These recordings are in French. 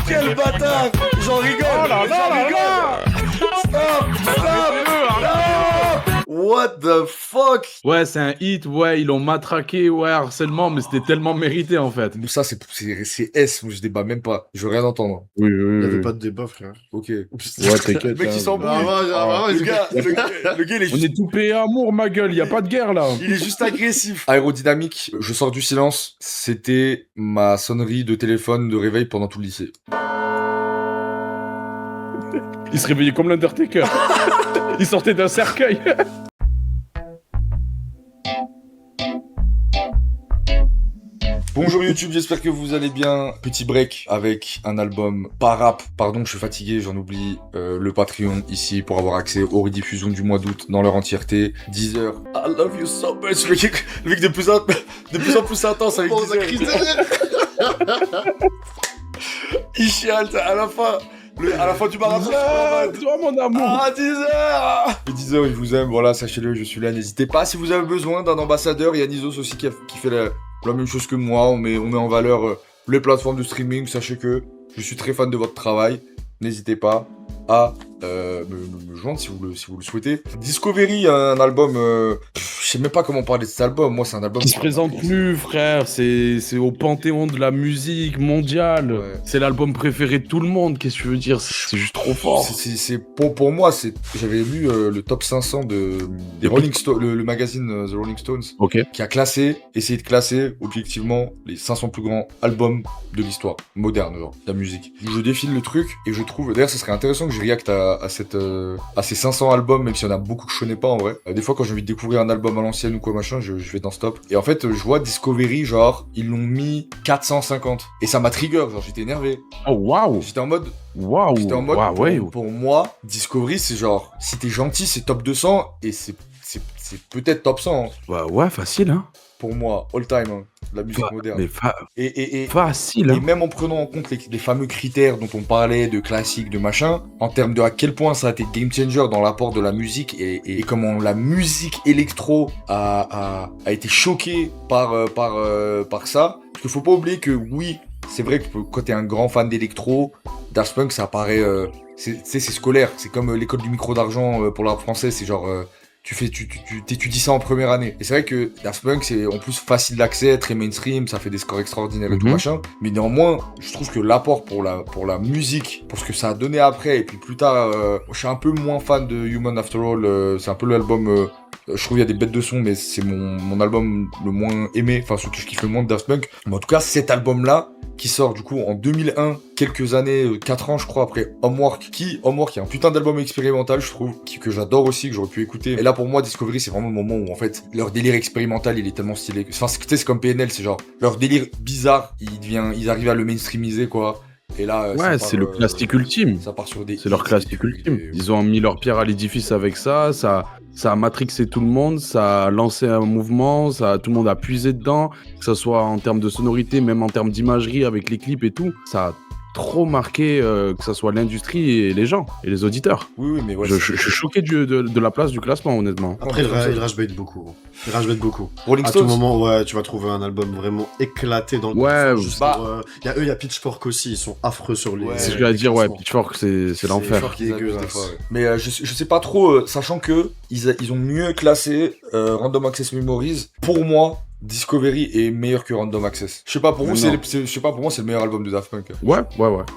Quel bâtard! J'en rigole! Oh là là là là! Stop! What the fuck? Ouais, c'est un hit, ouais, ils l'ont matraqué, ouais, harcèlement, mais c'était tellement mérité en fait. Ça, c'est S, moi je débat même pas. Je veux rien entendre. Oui, Il n'y avait pas de débat, frère. Ok. Ouais, t'inquiète. Le mec, il s'embrouille. Le gars, il est On juste... est tout payé amour, ma gueule, y a pas de guerre là. Il est juste agressif. Aérodynamique, je sors du silence. C'était ma sonnerie de téléphone de réveil pendant tout le lycée. Il se réveillait comme l'Undertaker. Il sortait d'un cercueil. Bonjour YouTube, j'espère que vous allez bien. Petit break avec un album pas rap. Pardon, je suis fatigué, j'en oublie. Le Patreon ici pour avoir accès aux rediffusions du mois d'août dans leur entièreté. Deezer, I love you so much. Le mec de plus en plus intense avec Deezer. Il chiale à la fin. À la fin du marathon, Toi, mon amour. Ah, Deezer! Le Deezer, il vous aime, voilà, sachez-le, je suis là, n'hésitez pas. Si vous avez besoin d'un ambassadeur, il y a Nizos aussi qui fait la même chose que moi. On met en valeur les plateformes de streaming, sachez que je suis très fan de votre travail. N'hésitez pas à me joindre si vous le souhaitez. Discovery, un album, je sais même pas comment parler de cet album. Moi, c'est un album Qui se présente plus, frère. C'est au panthéon de la musique mondiale. Ouais. C'est l'album préféré de tout le monde. Qu'est-ce que tu veux dire? C'est juste trop fort. Pour moi, j'avais lu le top 500 des Rolling Stones, le magazine The Rolling Stones, Ok. qui a essayé de classer objectivement les 500 plus grands albums de l'histoire moderne, genre, de la musique. Je défile le truc et je trouve, d'ailleurs, ce serait intéressant que je react à ces 500 albums, même s'il y en a beaucoup que je connais pas en vrai. Des fois, quand j'ai envie de découvrir un album à l'ancienne ou quoi machin, je vais dans Stop. Et en fait, je vois Discovery, genre, ils l'ont mis 450. Et ça m'a trigger, genre, j'étais énervé. Oh, waouh. J'étais en mode, Waouh. Ouais. pour moi, Discovery, c'est genre, si t'es gentil, c'est top 200 et c'est peut-être top 100. Hein. Ouais, facile, hein. Pour moi, all time, hein, la musique moderne. Mais Et facile, et hein. même en prenant en compte les fameux critères dont on parlait, de classique, de machin, en termes de à quel point ça a été game changer dans l'apport de la musique et comment la musique électro a été choquée par ça. Parce qu'il faut pas oublier que oui, c'est vrai que quand t'es un grand fan d'électro, Daft Punk ça paraît, c'est scolaire, c'est comme l'école du micro d'argent pour l'art français, c'est genre... tu t'étudies ça en première année. Et c'est vrai que Daft Punk, c'est en plus facile d'accès, très mainstream, ça fait des scores extraordinaires et tout machin. Mais néanmoins, je trouve que l'apport pour la musique, pour ce que ça a donné après, et puis plus tard, je suis un peu moins fan de Human After All, c'est un peu l'album... je trouve qu'il y a des bêtes de son, mais c'est mon album le moins aimé, enfin celui que je kiffe le moins de Daft Punk. Mais en tout cas, cet album-là, qui sort du coup en 2001, quelques années, 4 ans je crois après Homework, qui est un putain d'album expérimental je trouve, que j'adore aussi, que j'aurais pu écouter. Et là pour moi Discovery c'est vraiment le moment où en fait leur délire expérimental il est tellement stylé. Enfin c'est comme PNL, c'est genre leur délire bizarre, ils arrivent à le mainstreamiser quoi. Et là, ouais, c'est le classique ultime. Ça part sur des... C'est leur classique ultime. Ils ont mis leur pierre à l'édifice avec ça. Ça a matrixé tout le monde. Ça a lancé un mouvement. Tout le monde a puisé dedans. Que ce soit en termes de sonorité, même en termes d'imagerie avec les clips et tout. Ça a trop marqué que ce soit l'industrie et les gens et les auditeurs. Oui, mais ouais. Je suis choqué de la place du classement, honnêtement. Après, il rage-bait beaucoup. Il rage-bait beaucoup. Rolling à Stones. tout moment, ouais, tu vas trouver un album vraiment éclaté dans le Ouais, il y a Pitchfork aussi, ils sont affreux sur les... Ouais, c'est ce que je voulais dire, ouais, Pitchfork, c'est l'enfer. Dégueulasse. Mais je sais pas trop, sachant que ils ont mieux classé Random Access Memories. Pour moi, Discovery est meilleur que Random Access. Je sais pas pour vous, pour moi c'est le meilleur album de Daft Punk. Ouais.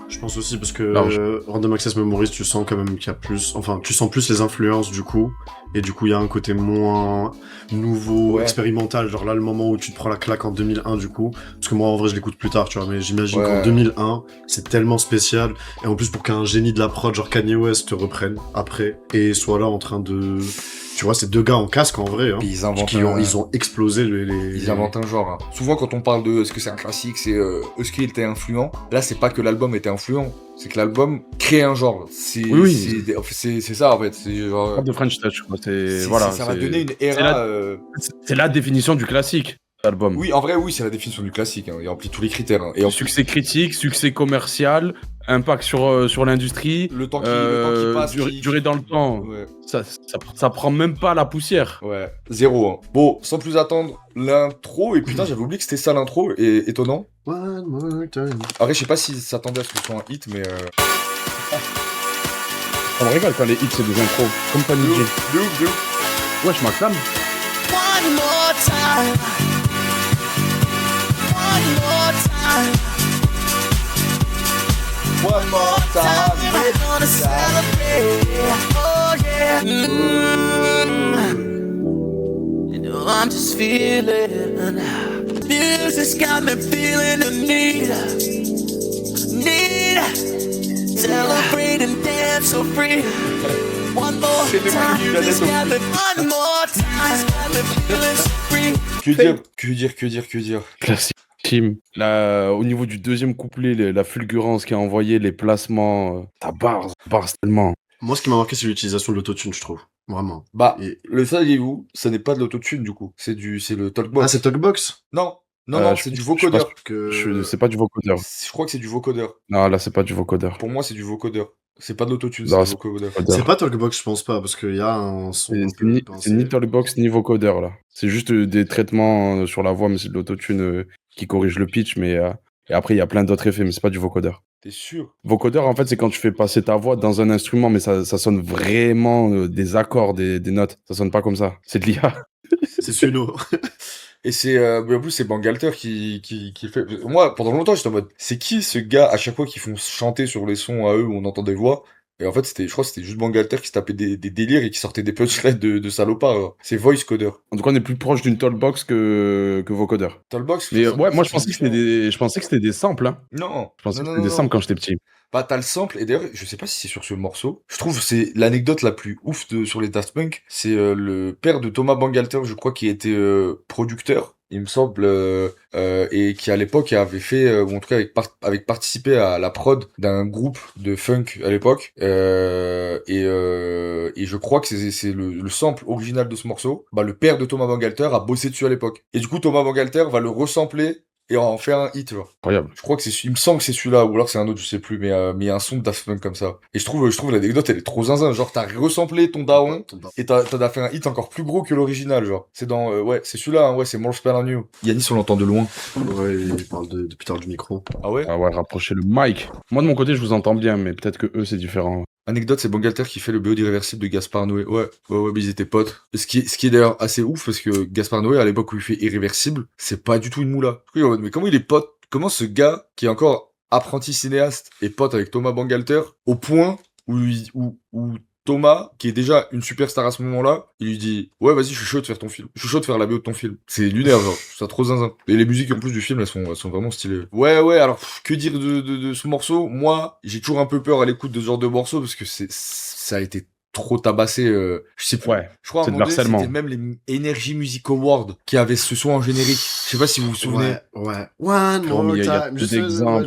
Je pense aussi parce que Random Access Memories, tu sens quand même qu'il y a plus, enfin, tu sens plus les influences du coup. Et du coup, il y a un côté moins nouveau, expérimental. Genre là, le moment où tu te prends la claque en 2001, du coup. Parce que moi, en vrai, je l'écoute plus tard, tu vois. Mais j'imagine qu'en 2001, c'est tellement spécial. Et en plus, pour qu'un génie de la prod, genre Kanye West, te reprenne après. Et soit là en train de... Tu vois, c'est deux gars en casque, en vrai. Hein, ils inventent ils ont explosé Ils inventent un genre. Hein. Souvent, quand on parle de est-ce que c'est un classique, c'est est-ce qu'il était influent. Là, c'est pas que l'album était influent. C'est que l'album crée un genre. C'est ça en fait. C'est genre. De French Touch, quoi. Ça va donner une era. C'est la définition du classique, l'album. Oui, en vrai, oui, c'est la définition du classique. Hein. Il remplit tous les critères. Hein. Et succès critique, succès commercial, impact sur l'industrie, Le temps qui passe. durée dans le temps. Ouais. Ça prend même pas la poussière. Ouais, 0. Hein. Bon, sans plus attendre, l'intro, et putain, j'avais oublié que c'était ça l'intro, et étonnant. One more time. Après, je sais pas s'ils s'attendaient à ce que ce soit un hit, mais. Ça me régale quand les hits c'est des intros. Comme Fanny J. De ouf. Wesh, m'acclame. One more time. One more time. One more Time we're gonna celebrate. Oh yeah. You know I'm just feeling. Music's got me feeling the need. Celebrate and dance so free. One more time. Music's got me one more time. Got me feeling so free. Que dire. Classique. Team. Là, au niveau du deuxième couplet, la fulgurance qui a envoyé, les placements, ça barre tellement. Moi, ce qui m'a marqué, c'est l'utilisation de l'autotune, je trouve. Vraiment. Bah, Et- le saviez-vous, ça n'est pas de l'autotune du coup, c'est le talkbox. Ah, c'est Talkbox Non, je c'est du suis pas vocodeur. C'est pas du vocodeur. Je crois que c'est du vocodeur. Non, là, c'est pas du vocodeur. Pour moi, c'est du vocodeur. C'est pas de l'autotune, Non, c'est du vocodeur. C'est pas Talkbox, je pense pas, parce qu'il y a un son. un peu C'est ni pincé. Talkbox ni vocodeur, là. C'est juste des traitements sur la voix, mais c'est de l'autotune qui corrige le pitch, mais et après, il y a plein d'autres effets, mais c'est pas du vocodeur. T'es sûr? Vocodeur, en fait, c'est quand tu fais passer ta voix dans un instrument, mais ça sonne vraiment des accords, des notes. Ça sonne pas comme ça. C'est de l'IA. C'est Suno. Et c'est en plus c'est Bangalter qui fait. Moi pendant longtemps j'étais en mode c'est qui ce gars à chaque fois qu'ils font chanter sur les sons à eux où on entend des voix. Et en fait je crois que c'était juste Bangalter qui se tapait des délires et qui sortait des punchlines de salopard. Genre. C'est voice coder. En tout cas, on est plus proche d'une Talkbox que vocodeur. Talkbox. Mais ça- ouais, moi, je c'est pensais que c'était différent. des samples. Hein. Non. Je pensais Non, que non, c'était des non, samples non. quand j'étais petit. Bah t'as le sample et d'ailleurs je sais pas si c'est sur ce morceau. Je trouve que c'est l'anecdote la plus ouf sur les Daft Punk. C'est le père de Thomas Bangalter je crois qui était producteur. Il me semble, et qui à l'époque avait fait, ou en tout cas avec participé à la prod d'un groupe de funk à l'époque, et je crois que c'est le sample original de ce morceau. Bah le père de Thomas Bangalter a bossé dessus à l'époque. Et du coup Thomas Bangalter va le resampler et en faire un hit, genre. Incroyable. Je crois que il me semble que c'est celui-là, ou alors c'est un autre, je sais plus, mais il y a un son de Daft Punk comme ça. Et je trouve l'anecdote, elle est trop zinzin. Genre, t'as resamplé ton daron, et t'as fait un hit encore plus gros que l'original, genre. C'est dans, ouais, c'est celui-là, hein, ouais, c'est More Spell on You. Yanis, on l'entend de loin. Ouais, il parle depuis tard du micro. Ah ouais? Ah ouais, rapprochez le mic. Moi, de mon côté, je vous entends bien, mais peut-être que eux, c'est différent. Anecdote, c'est Bangalter qui fait le BO d'Irréversible de Gaspard Noé. Ouais, mais ils étaient potes. Ce qui est d'ailleurs assez ouf, parce que Gaspard Noé, à l'époque où il fait Irréversible, c'est pas du tout une moula. Mais comment il est pote? Comment ce gars, qui est encore apprenti cinéaste, est pote avec Thomas Bangalter, au point où Thomas, qui est déjà une superstar à ce moment-là, il lui dit « Ouais, vas-y, je suis chaud de faire ton film. Je suis chaud de faire la BO de ton film. » C'est lunaire, genre. C'est trop zinzin. Et les musiques, en plus, du film, elles sont vraiment stylées. Ouais, alors, que dire de ce morceau? Moi, j'ai toujours un peu peur à l'écoute de ce genre de morceau, parce que ça a été trop tabassé, je sais plus. Ouais, Je crois à un c'est de moment donné, l'harcèlement. c'était même les Energy Music Awards qui avaient ce son en générique. Je sais pas si vous vous souvenez. Ouais. One more Il y a time. plus d'exemples.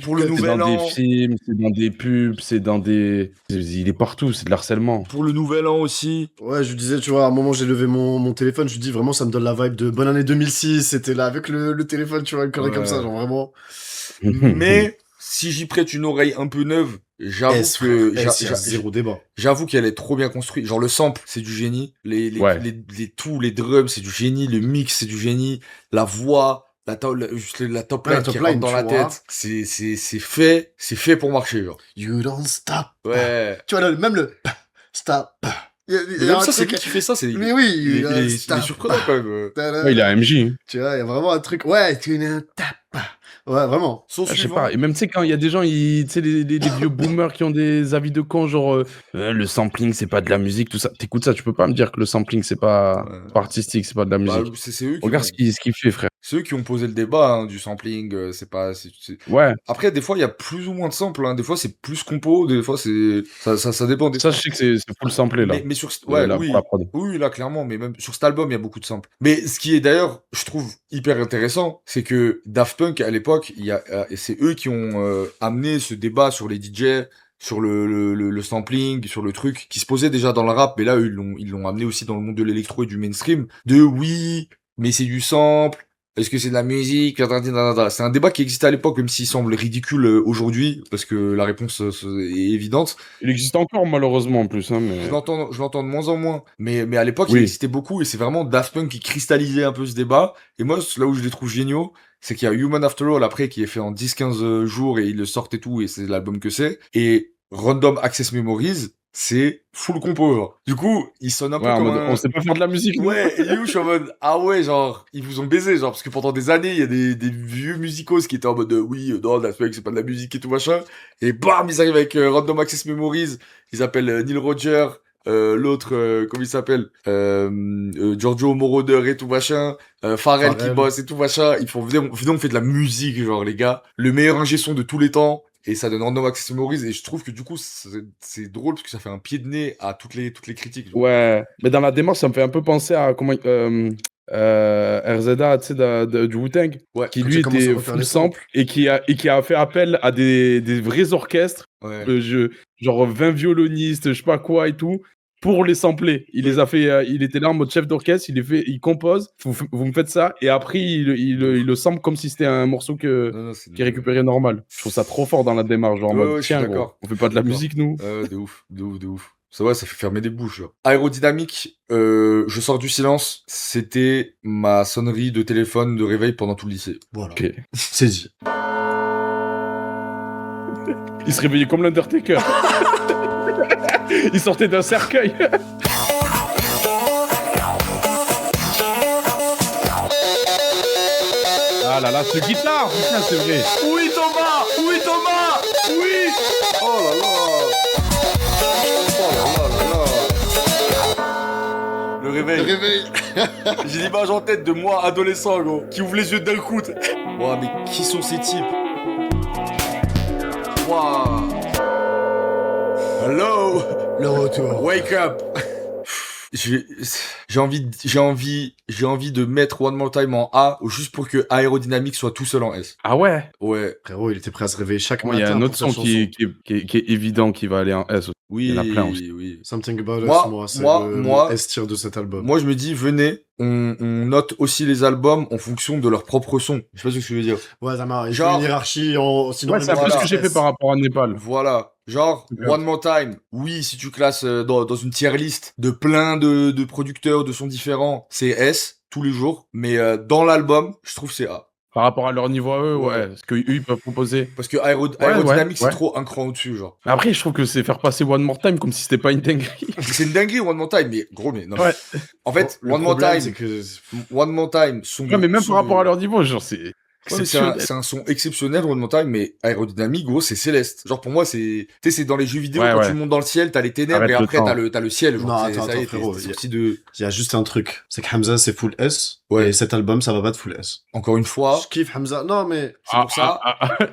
Pour le C'est nouvel dans an. des films, c'est dans des pubs, c'est dans des... Il est partout, c'est de l'harcèlement. Pour le nouvel an aussi. Ouais, je lui disais, tu vois, à un moment, j'ai levé mon téléphone, je lui dis, vraiment, ça me donne la vibe de bonne année 2006. C'était là, avec le téléphone, tu vois, une connerie comme ça, genre vraiment. Mais si j'y prête une oreille un peu neuve, j'avoue que y a zéro débat. j'avoue qu'elle est trop bien construite. Genre le sample, c'est du génie. Les drums, c'est du génie. Le mix, c'est du génie. La voix, la top line qui rentre dans la tête, c'est fait pour marcher, genre. You don't stop. Ouais. Tu vois, même le stop. Mais même ça, c'est lui qui fait ça. Mais oui, il est surprenant quand même. Ouais, il a MJ. Hein. Tu vois, il y a vraiment un truc. Ouais, tu ne tapes pas. Ouais, vraiment. Son Je sais suivant. pas. Et même, tu sais, quand il y a des gens, tu sais, les vieux boomers qui ont des avis de con, genre, le sampling, c'est pas de la musique, tout ça. T'écoutes ça, tu peux pas me dire que le sampling, c'est pas artistique, c'est pas de la Bah, musique. c'est eux qui Regarde ce qu'il fait, frère. C'est eux qui ont posé le débat hein, du sampling, Ouais. Après, des fois, il y a plus ou moins de samples. Hein. Des fois, c'est plus compo. Des fois, c'est ça dépend. Des Ça, je sais que c'est full samplé, là. mais sur ouais, Là, oui, pour la prod. oui, là, clairement. Mais même sur cet album, il y a beaucoup de samples. Mais ce qui est d'ailleurs, je trouve hyper intéressant, c'est que Daft Punk à l'époque, et c'est eux qui ont amené ce débat sur les DJ, sur le sampling, sur le truc qui se posait déjà dans le rap. Mais là, eux, ils l'ont amené aussi dans le monde de l'électro et du mainstream. De oui, mais c'est du sample. Est-ce que c'est de la musique? C'est un débat qui existait à l'époque, même s'il semble ridicule aujourd'hui, parce que la réponse est évidente. Il existe encore, malheureusement, en plus. Hein, mais... Je l'entends de moins en moins. Mais à l'époque, il Oui. existait beaucoup, et c'est vraiment Daft Punk qui cristallisait un peu ce débat. Et moi, là où je les trouve géniaux, c'est qu'il y a Human After All après, qui est fait en 10-15 jours, et ils le sortent et tout, et c'est l'album que c'est. Et Random Access Memories, c'est full compo, genre. Du coup, il sonne un peu Ouais, comme on sait pas faire de la musique, nous. Ouais, et you, je suis en mode, ah ouais, genre, ils vous ont baisé, genre, parce que pendant des années, il y a des vieux musicos qui étaient en mode, oui, non, Daft Punk, c'est pas de la musique et tout, machin. Et bam, ils arrivent avec Random Access Memories, ils appellent Neil Roger, l'autre, comment il s'appelle, Giorgio Moroder et tout, machin, Pharrell qui bosse et tout, machin. Ils font, venez, on fait de la musique, genre, les gars. Le meilleur ingé son de tous les temps. Et ça donne Random Access Memories, et je trouve que du coup, c'est drôle, parce que ça fait un pied de nez à toutes les critiques. Genre. Ouais, mais dans la démarche, ça me fait un peu penser à comment RZA, tu sais, du Wu-Tang, Ouais, qui quand lui il commence à était refaire full les sample et qui a fait appel à des vrais orchestres, ouais. genre 20 violonistes, je sais pas quoi et tout, pour les sampler. Il les a fait, il était là en mode chef d'orchestre, il compose, vous me faites ça, et après il le sample comme si c'était un morceau qui est récupéré normal. Je trouve ça trop fort dans la démarche, genre en mode, tiens gros, on fait pas de la musique nous. De ouf. Ça va, ça fait fermer des bouches. Genre. Aérodynamique, je sors du silence, c'était ma sonnerie de téléphone de réveil pendant tout le lycée. Voilà. Ok. C'est dit. Il se réveillait comme l'Undertaker. Il sortait d'un cercueil. Ah là là, ce guitare, putain, c'est vrai. Oui Thomas, oui. Oh là là. Le réveil. J'ai l'image en tête de moi, adolescent, gros, qui ouvre les yeux d'un coup. Ouah, mais qui sont ces types? Waouh. Hello. Le retour. Wake up. J'ai envie de mettre One More Time en A juste pour que Aérodynamique soit tout seul en S. Ah ouais. Ouais. Frérot, il était prêt à se réveiller chaque Il y matin. a un autre pour son cette qui est évident qui va aller en S. Oui, Il y en a plein aussi. oui. Something About Moi, Us, c'est moi, le S-tier de cet album. Moi, je me dis, venez, on note aussi les albums en fonction de leur propre son. Je sais pas ce que je veux dire. Ouais, ça marche. Il Genre- faut une hiérarchie, sinon... Ouais, c'est un peu ce que j'ai fait par rapport à Népal. Voilà. Genre, Super. One More Time. Oui, si tu classes dans une tier list de plein de producteurs de sons différents, c'est S, tous les jours. Mais dans l'album, je trouve c'est A. Par rapport à leur niveau à eux, Ouais. ouais. Ce qu'eux, ils peuvent proposer. Parce que Aérodynamique, c'est ouais. trop un cran au-dessus, genre. Après, je trouve que c'est faire passer One More Time comme si c'était pas une dinguerie. C'est une dinguerie, One More Time, mais gros, mais non. Ouais. En fait, Le One More problème, Time, c'est que... One More Time, son Ouais, mais même par rapport à leur niveau, genre, c'est... Ouais, mais c'est un son exceptionnel, One More Time, mais Aérodynamique, gros, c'est céleste. Genre, pour moi, tu sais, c'est dans les jeux vidéo, Ouais, quand ouais. tu montes dans le ciel, t'as les ténèbres, Arrête et le après, temps. t'as le ciel. Genre, Non, c'est- attends, ça y est, frérot, t'es sorti de... Il y a juste un truc. C'est que Hamza, c'est full S. Ouais. Et cet album, ça va pas de full S. Encore une fois, Je kiffe Hamza. Non, mais... c'est pour ça...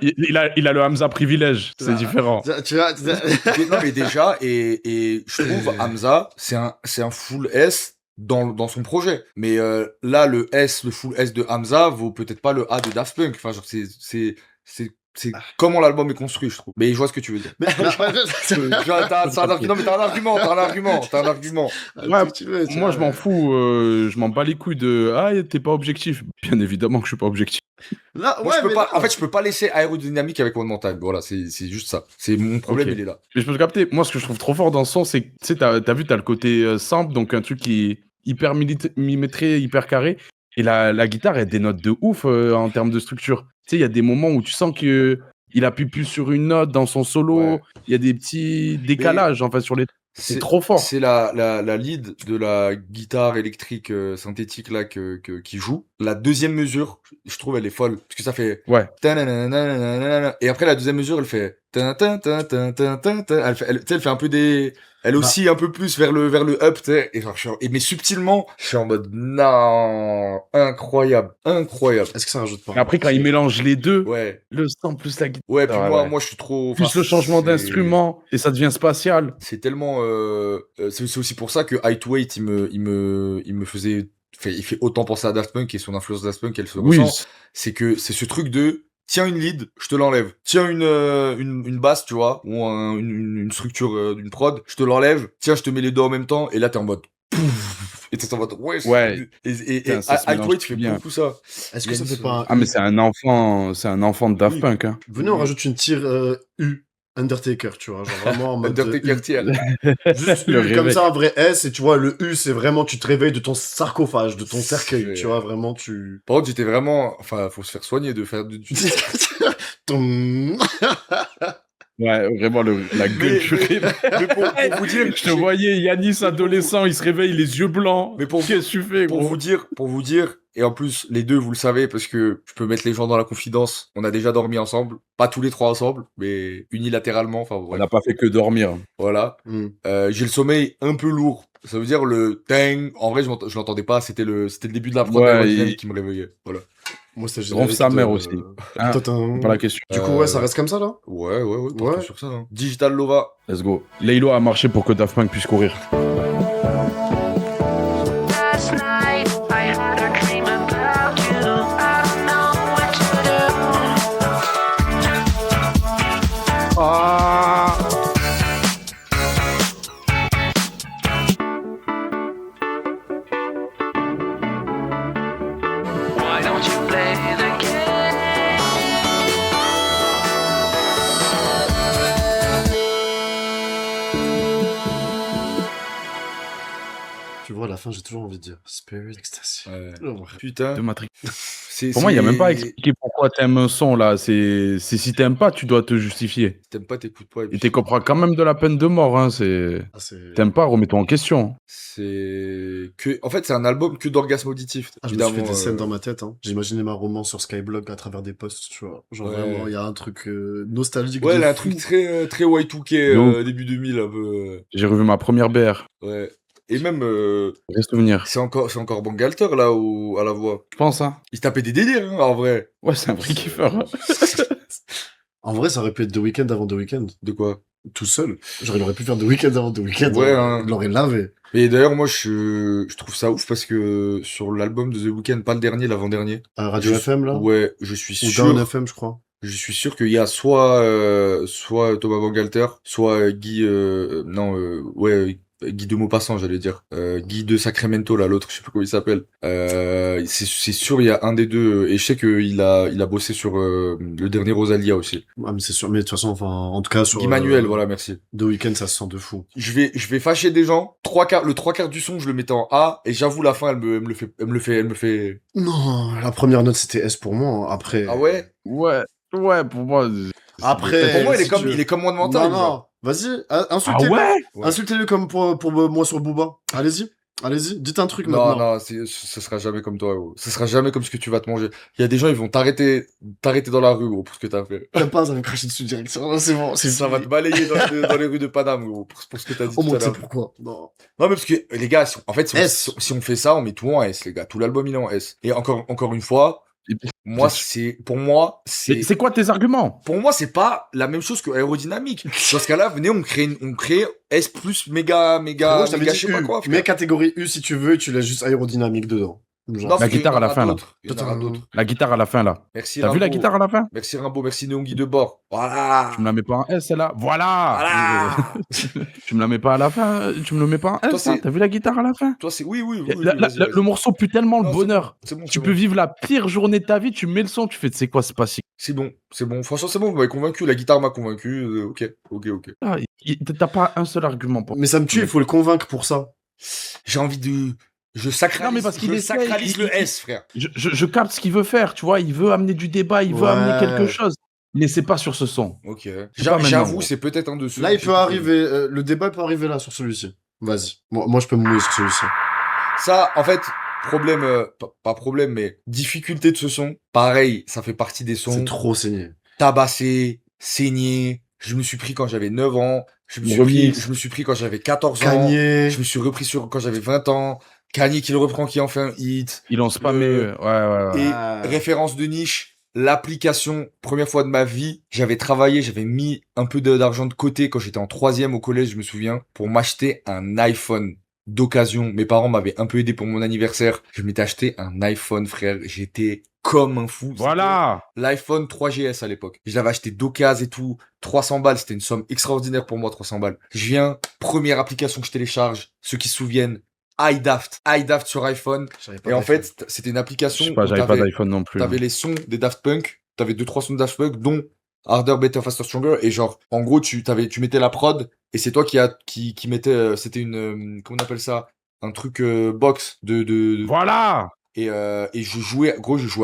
il a le Hamza privilège, c'est Ah. différent. Tu vois... Non, mais déjà, et je trouve, Hamza, c'est un full S dans son projet. Mais là, le full S de Hamza vaut peut-être pas le A de Daft Punk. Enfin, genre, c'est comment l'album est construit, je trouve. Mais je vois ce que tu veux dire. Mais... Non, mais t'as un argument. Ouais, moi, je m'en fous, je m'en bats les couilles de « Ah, t'es pas objectif ». Bien évidemment que je suis pas objectif. Là, Moi, ouais, en fait, je peux pas laisser Aérodynamique avec One More Time. Voilà, c'est juste ça. C'est mon problème, Ok. il est là. Mais je peux te capter. Moi, ce que je trouve trop fort dans ce son, c'est que, tu sais, t'as vu, t'as le côté sample, donc un truc qui est hyper millimétré, hyper carré. Et la guitare, elle dénote de ouf en termes de structure. Tu sais, il y a des moments où tu sens que il appuie plus sur une note dans son solo. Ouais. Il y a des petits décalages, en fait, sur les... C'est trop fort. C'est la lead de la guitare électrique synthétique là qui joue. La deuxième mesure, je trouve elle est folle parce que ça fait Ouais. tanananananana. Et après la deuxième mesure, elle fait elle fait un peu des elle aussi un peu plus vers le up, tu sais, et genre mais subtilement, je suis en mode non, incroyable. Est-ce que ça rajoute pas? Et après, quand il mélange les deux, Ouais. le son plus la guitare. Ouais, puis ouais. moi je suis trop Plus le changement d'instrument, et ça devient spatial. C'est tellement c'est aussi pour ça que Height Weight il me faisait il fait autant penser à Daft Punk et son influence Daft Punk elle se Oui. ressent. C'est que c'est ce truc de tiens une lead, je te l'enlève. Tiens une basse, tu vois, ou une structure d'une prod, je te l'enlève. Tiens, je te mets les deux en même temps et là t'es en mode pouf. Et t'es en mode, ouais, Ouais. et Putain, ça se mélange Altway, tu fais bien. beaucoup ça. Est-ce Il y que a ça une fait pas Ah, mais c'est un enfant de Daft Oui. Punk, hein. Venez, on rajoute une tire U. Undertaker, tu vois, genre vraiment en mode Undertaker U. tier. Juste Le U comme réveil. ça, un vrai S, et tu vois, le U, c'est vraiment, tu te réveilles de ton sarcophage, de ton cercueil, C'est- tu vois, vraiment, tu... Par contre, j'étais vraiment. Enfin, faut se faire soigner de faire du. Ton- Ouais, vraiment, la gueule Mais- du réveil. Mais pour vous dire. Je te voyais, Yanis, Mais adolescent, il se réveille, les yeux blancs. Mais pour Qu'est-ce que tu fais, Pour gros? vous dire, et en plus, les deux, vous le savez, parce que je peux mettre les gens dans la confidence. On a déjà dormi ensemble. Pas tous les trois ensemble, mais unilatéralement. Enfin, On bref. n'a pas fait que dormir. Voilà. Hmm. J'ai le sommeil un peu lourd. Ça veut dire le tang. En vrai, je l'entendais pas. C'était le début de la prod Ouais, aérodynamique qui me réveillait. Voilà. Moi, c'est Ronf sa mère aussi. Hein, Toi, t'as un- pas la question. Du coup, ouais, ça reste comme ça, là? Ouais, partons Ouais. sur ça. Hein. Digital Lova. Let's go. Laylo a marché pour que Daft Punk puisse courir. Last night I had a dream about you. I don't know what to do. Ah. Why don't you play the game? Tu vois, à la fin, j'ai toujours envie de dire Spirit Ecstasy. Ouais. Oh, ouais. Putain. De Matrix. C'est- Pour moi, il n'y a même pas à c'est- expliquer pourquoi t'aimes un son, là. C'est si t'aimes pas, tu dois te justifier. T'aimes pas, t'écoutes pas. Et Et puis, t'es comprends quand même de la peine de mort, hein. Ah, c'est... T'aimes pas, remets-toi en question. c'est que. En fait, c'est un album que d'orgasme auditif. Ah, je me suis fait évidemment, des scènes dans ma tête, hein. J'imaginais ma romance sur Skyblog à travers des posts, tu vois. Genre Ouais. vraiment, il y a un truc nostalgique Ouais, de elle a un fou. truc très Y2K, Donc. début 2000, un peu. J'ai revu ma première BR. Ouais. Et même, Vrai souvenir. c'est encore Bangalter, là, à la voix. Je pense, hein. Il se tapait des délires, hein, en vrai. Ouais, c'est un vrai kiffeur. Hein. En vrai, ça aurait pu être The Weeknd avant The Weeknd. De quoi? Tout seul. Genre, il aurait pu faire The Weeknd avant The Weeknd. Ouais, hein. Il l'aurait lavé. Et d'ailleurs, moi, je trouve ça ouf parce que sur l'album de The Weeknd, pas le dernier, l'avant-dernier. À Radio je- FM, là. Ouais, je suis Ou sûr. Down FM, je crois. Je suis sûr qu'il y a soit Thomas Bangalter, soit Guy, Guy de Maupassant, j'allais dire. Guy de Sacramento, là, l'autre, je sais plus comment il s'appelle. C'est sûr, il y a un des deux. Et je sais qu'il a bossé sur le dernier Rosalia aussi. Ah, mais c'est sûr. Mais de toute façon, enfin, en tout cas, sur Guy Manuel, voilà, merci. The Weeknd, ça se sent de fou. Je vais fâcher des gens. Le trois quarts du son, je le mettais en A. Et j'avoue, la fin, elle me le fait. Non, la première note, c'était S pour moi. Après. Ah ouais? Ouais, pour moi. Après. Pour moi, si tu veux. il est comme moi de mental. Non, genre. non. Vas-y, Ah insultez-le. ouais? Ouais. Insultez-le comme pour moi sur Booba. Allez-y. Dites un truc Non, maintenant. non, ce sera jamais comme toi, gros. Ce sera jamais comme ce que tu vas te manger. Il y a des gens, ils vont t'arrêter dans la rue, gros, pour ce que t'as fait. T'as pas à me cracher dessus direct. Non, c'est bon. Ça va te balayer dans les rues de Paname, gros, pour ce que t'as dit Oh tout mon à dieu, l'heure. pourquoi? Non. Non, mais parce que, les gars, en fait, S. si on fait ça, on met tout en S, les gars. Tout l'album, il est en S. Et encore une fois, pour moi, C'est quoi tes arguments? pour moi, c'est pas la même chose que aérodynamique. Dans ce cas-là, venez, on crée S plus méga, Frérot, je t'avais méga, dit je sais pas U. quoi, frère. Mets catégorie U si tu veux, tu laisses juste aérodynamique dedans. Genre. Non, La parce qu'il guitare y en à la aura fin, là. d'autres. Il y en aura d'autres. La guitare à la fin, là. Merci, T'as vu la Rimbaud. guitare à la fin? Merci Rimbaud, merci Néonguy de bord. Voilà. Tu me la mets pas en S, celle-là? Voilà! Voilà. Tu me la mets pas à la fin? Tu me le mets pas en Toi, S, hein? c'est- T'as vu la guitare à la fin? Toi, c'est oui, vas-y, Le morceau pue tellement Non, le c'est bonheur. C'est bon, Tu peux vivre la pire journée de ta vie, tu mets le son, tu fais, tu sais quoi, c'est pas si. C'est bon. Franchement, c'est bon, vous m'avez convaincu. La guitare m'a convaincu. Ok. Ah, t'as pas un seul argument pour. Mais ça me tue, il faut le convaincre pour ça. J'ai envie de. Je sacralise, Non, mais parce qu'il je essaye, sacralise le S, frère. Je capte ce qu'il veut faire, tu vois, il veut amener du débat, il veut Ouais. amener quelque chose. Mais c'est pas sur ce son. Ok. C'est pas maintenant, J'avoue, gros. c'est peut-être un de ceux. Là, il peut arriver, le débat peut arriver là sur celui-ci. Vas-y. Moi, je peux me mouiller sur celui-ci. Ça, en fait, problème, pas problème, mais difficulté de ce son. Pareil, ça fait partie des sons C'est trop saigné. tabassés, saignés. Je me suis pris quand j'avais 9 ans. Je me suis pris quand j'avais 14 ans. Kanye. Je me suis repris quand j'avais 20 ans. Kanye qui le reprend, qui en fait un hit. Il en spammé. Ouais. Et Ah. référence de niche, l'application, première fois de ma vie, j'avais travaillé, j'avais mis un peu d'argent de côté quand j'étais en 3e au collège, je me souviens, pour m'acheter un iPhone d'occasion. Mes parents m'avaient un peu aidé pour mon anniversaire. Je m'étais acheté un iPhone, frère. J'étais comme un fou. Voilà! L'iPhone 3GS à l'époque. Je l'avais acheté d'occasion et tout. 300 balles, c'était une somme extraordinaire pour moi, 300 balles. Je viens, première application que je télécharge. Ceux qui se souviennent, iDaft sur iPhone. Et en fait, c'était une Je application sais pas, où j'avais pas d'iPhone non plus. t'avais les sons des Daft Punk, t'avais 2-3 sons de Daft Punk, dont Harder, Better, Faster, Stronger, et genre, en gros, tu mettais la prod, et c'est toi qui mettais, c'était une, comment on appelle ça? Un truc, box Voilà! et je jouais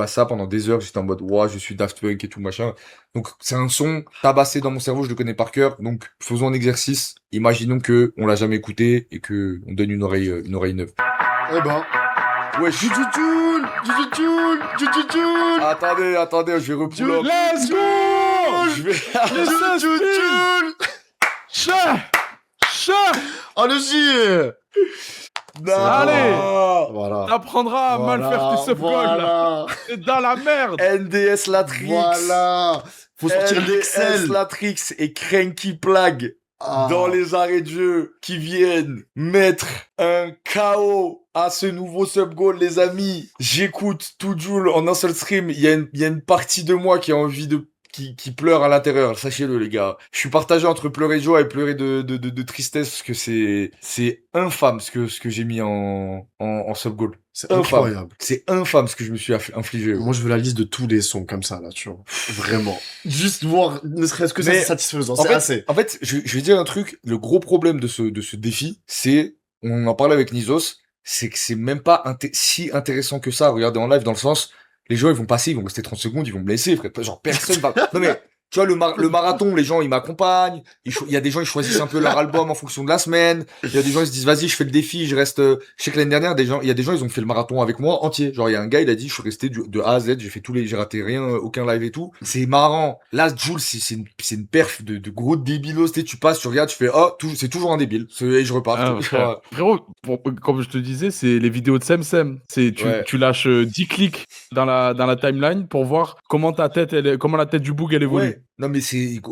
à ça pendant des heures, j'étais en mode, ouah, je suis Daft Punk et tout, machin. Donc, c'est un son tabassé dans mon cerveau, je le connais par cœur, donc, faisons un exercice. Imaginons que on l'a jamais écouté, et que on donne une oreille neuve. Eh ben. Ouais, Jujutun. attendez, je vais repull up. Let's go! Je vais, Jujutun. Chat! Allez-y. non! Allez. Voilà. T'apprendras à mal faire tes sub-goals, là. Voilà. T'es dans la merde! NDS Latrix. Voilà. Faut sortir NDS l'Excel. Latrix et Cranky Plague Ah. dans les arrêts de jeu qui viennent mettre un KO à ce nouveau sub-goal, les amis. J'écoute tout Joule en un seul stream. Il y a une partie de moi qui a envie de qui pleure à l'intérieur, sachez-le les gars. Je suis partagé entre pleurer de joie et pleurer de tristesse parce que c'est infâme ce que j'ai mis en sub-goal. C'est incroyable. C'est infâme ce que je me suis infligé. Moi, je veux la liste de tous les sons comme ça, là, tu vois. Vraiment. Juste voir, ne serait-ce que ça, Mais c'est satisfaisant. En C'est fait, assez. en fait, je vais dire un truc. Le gros problème de ce défi, c'est, on en parlait avec Nizos, c'est que c'est même pas si intéressant que ça à regarder en live, dans le sens, les gens, ils vont passer, ils vont rester 30 secondes, ils vont me laisser, frère. Genre, personne va... Non mais, tu vois, le marathon, les gens, ils m'accompagnent. Il y a des gens, ils choisissent un peu leur album en fonction de la semaine. Il y a des gens, ils se disent, vas-y, je fais le défi, je reste... Je sais que l'année dernière, il y a des gens, ils ont fait le marathon avec moi entier. Genre, il y a un gars, il a dit, je suis resté de A à Z, j'ai raté rien, aucun live et tout. C'est marrant. Là, Jules, c'est une perf de gros débilos. Tu passes, tu regardes, tu fais, oh, c'est toujours un débile. Et je repars. Ah, frérot, comme je te disais, c'est les vidéos de Semsem. Tu lâches 10 clics dans la timeline pour voir comment la tête du boug elle évolue. Ouais. Non, mais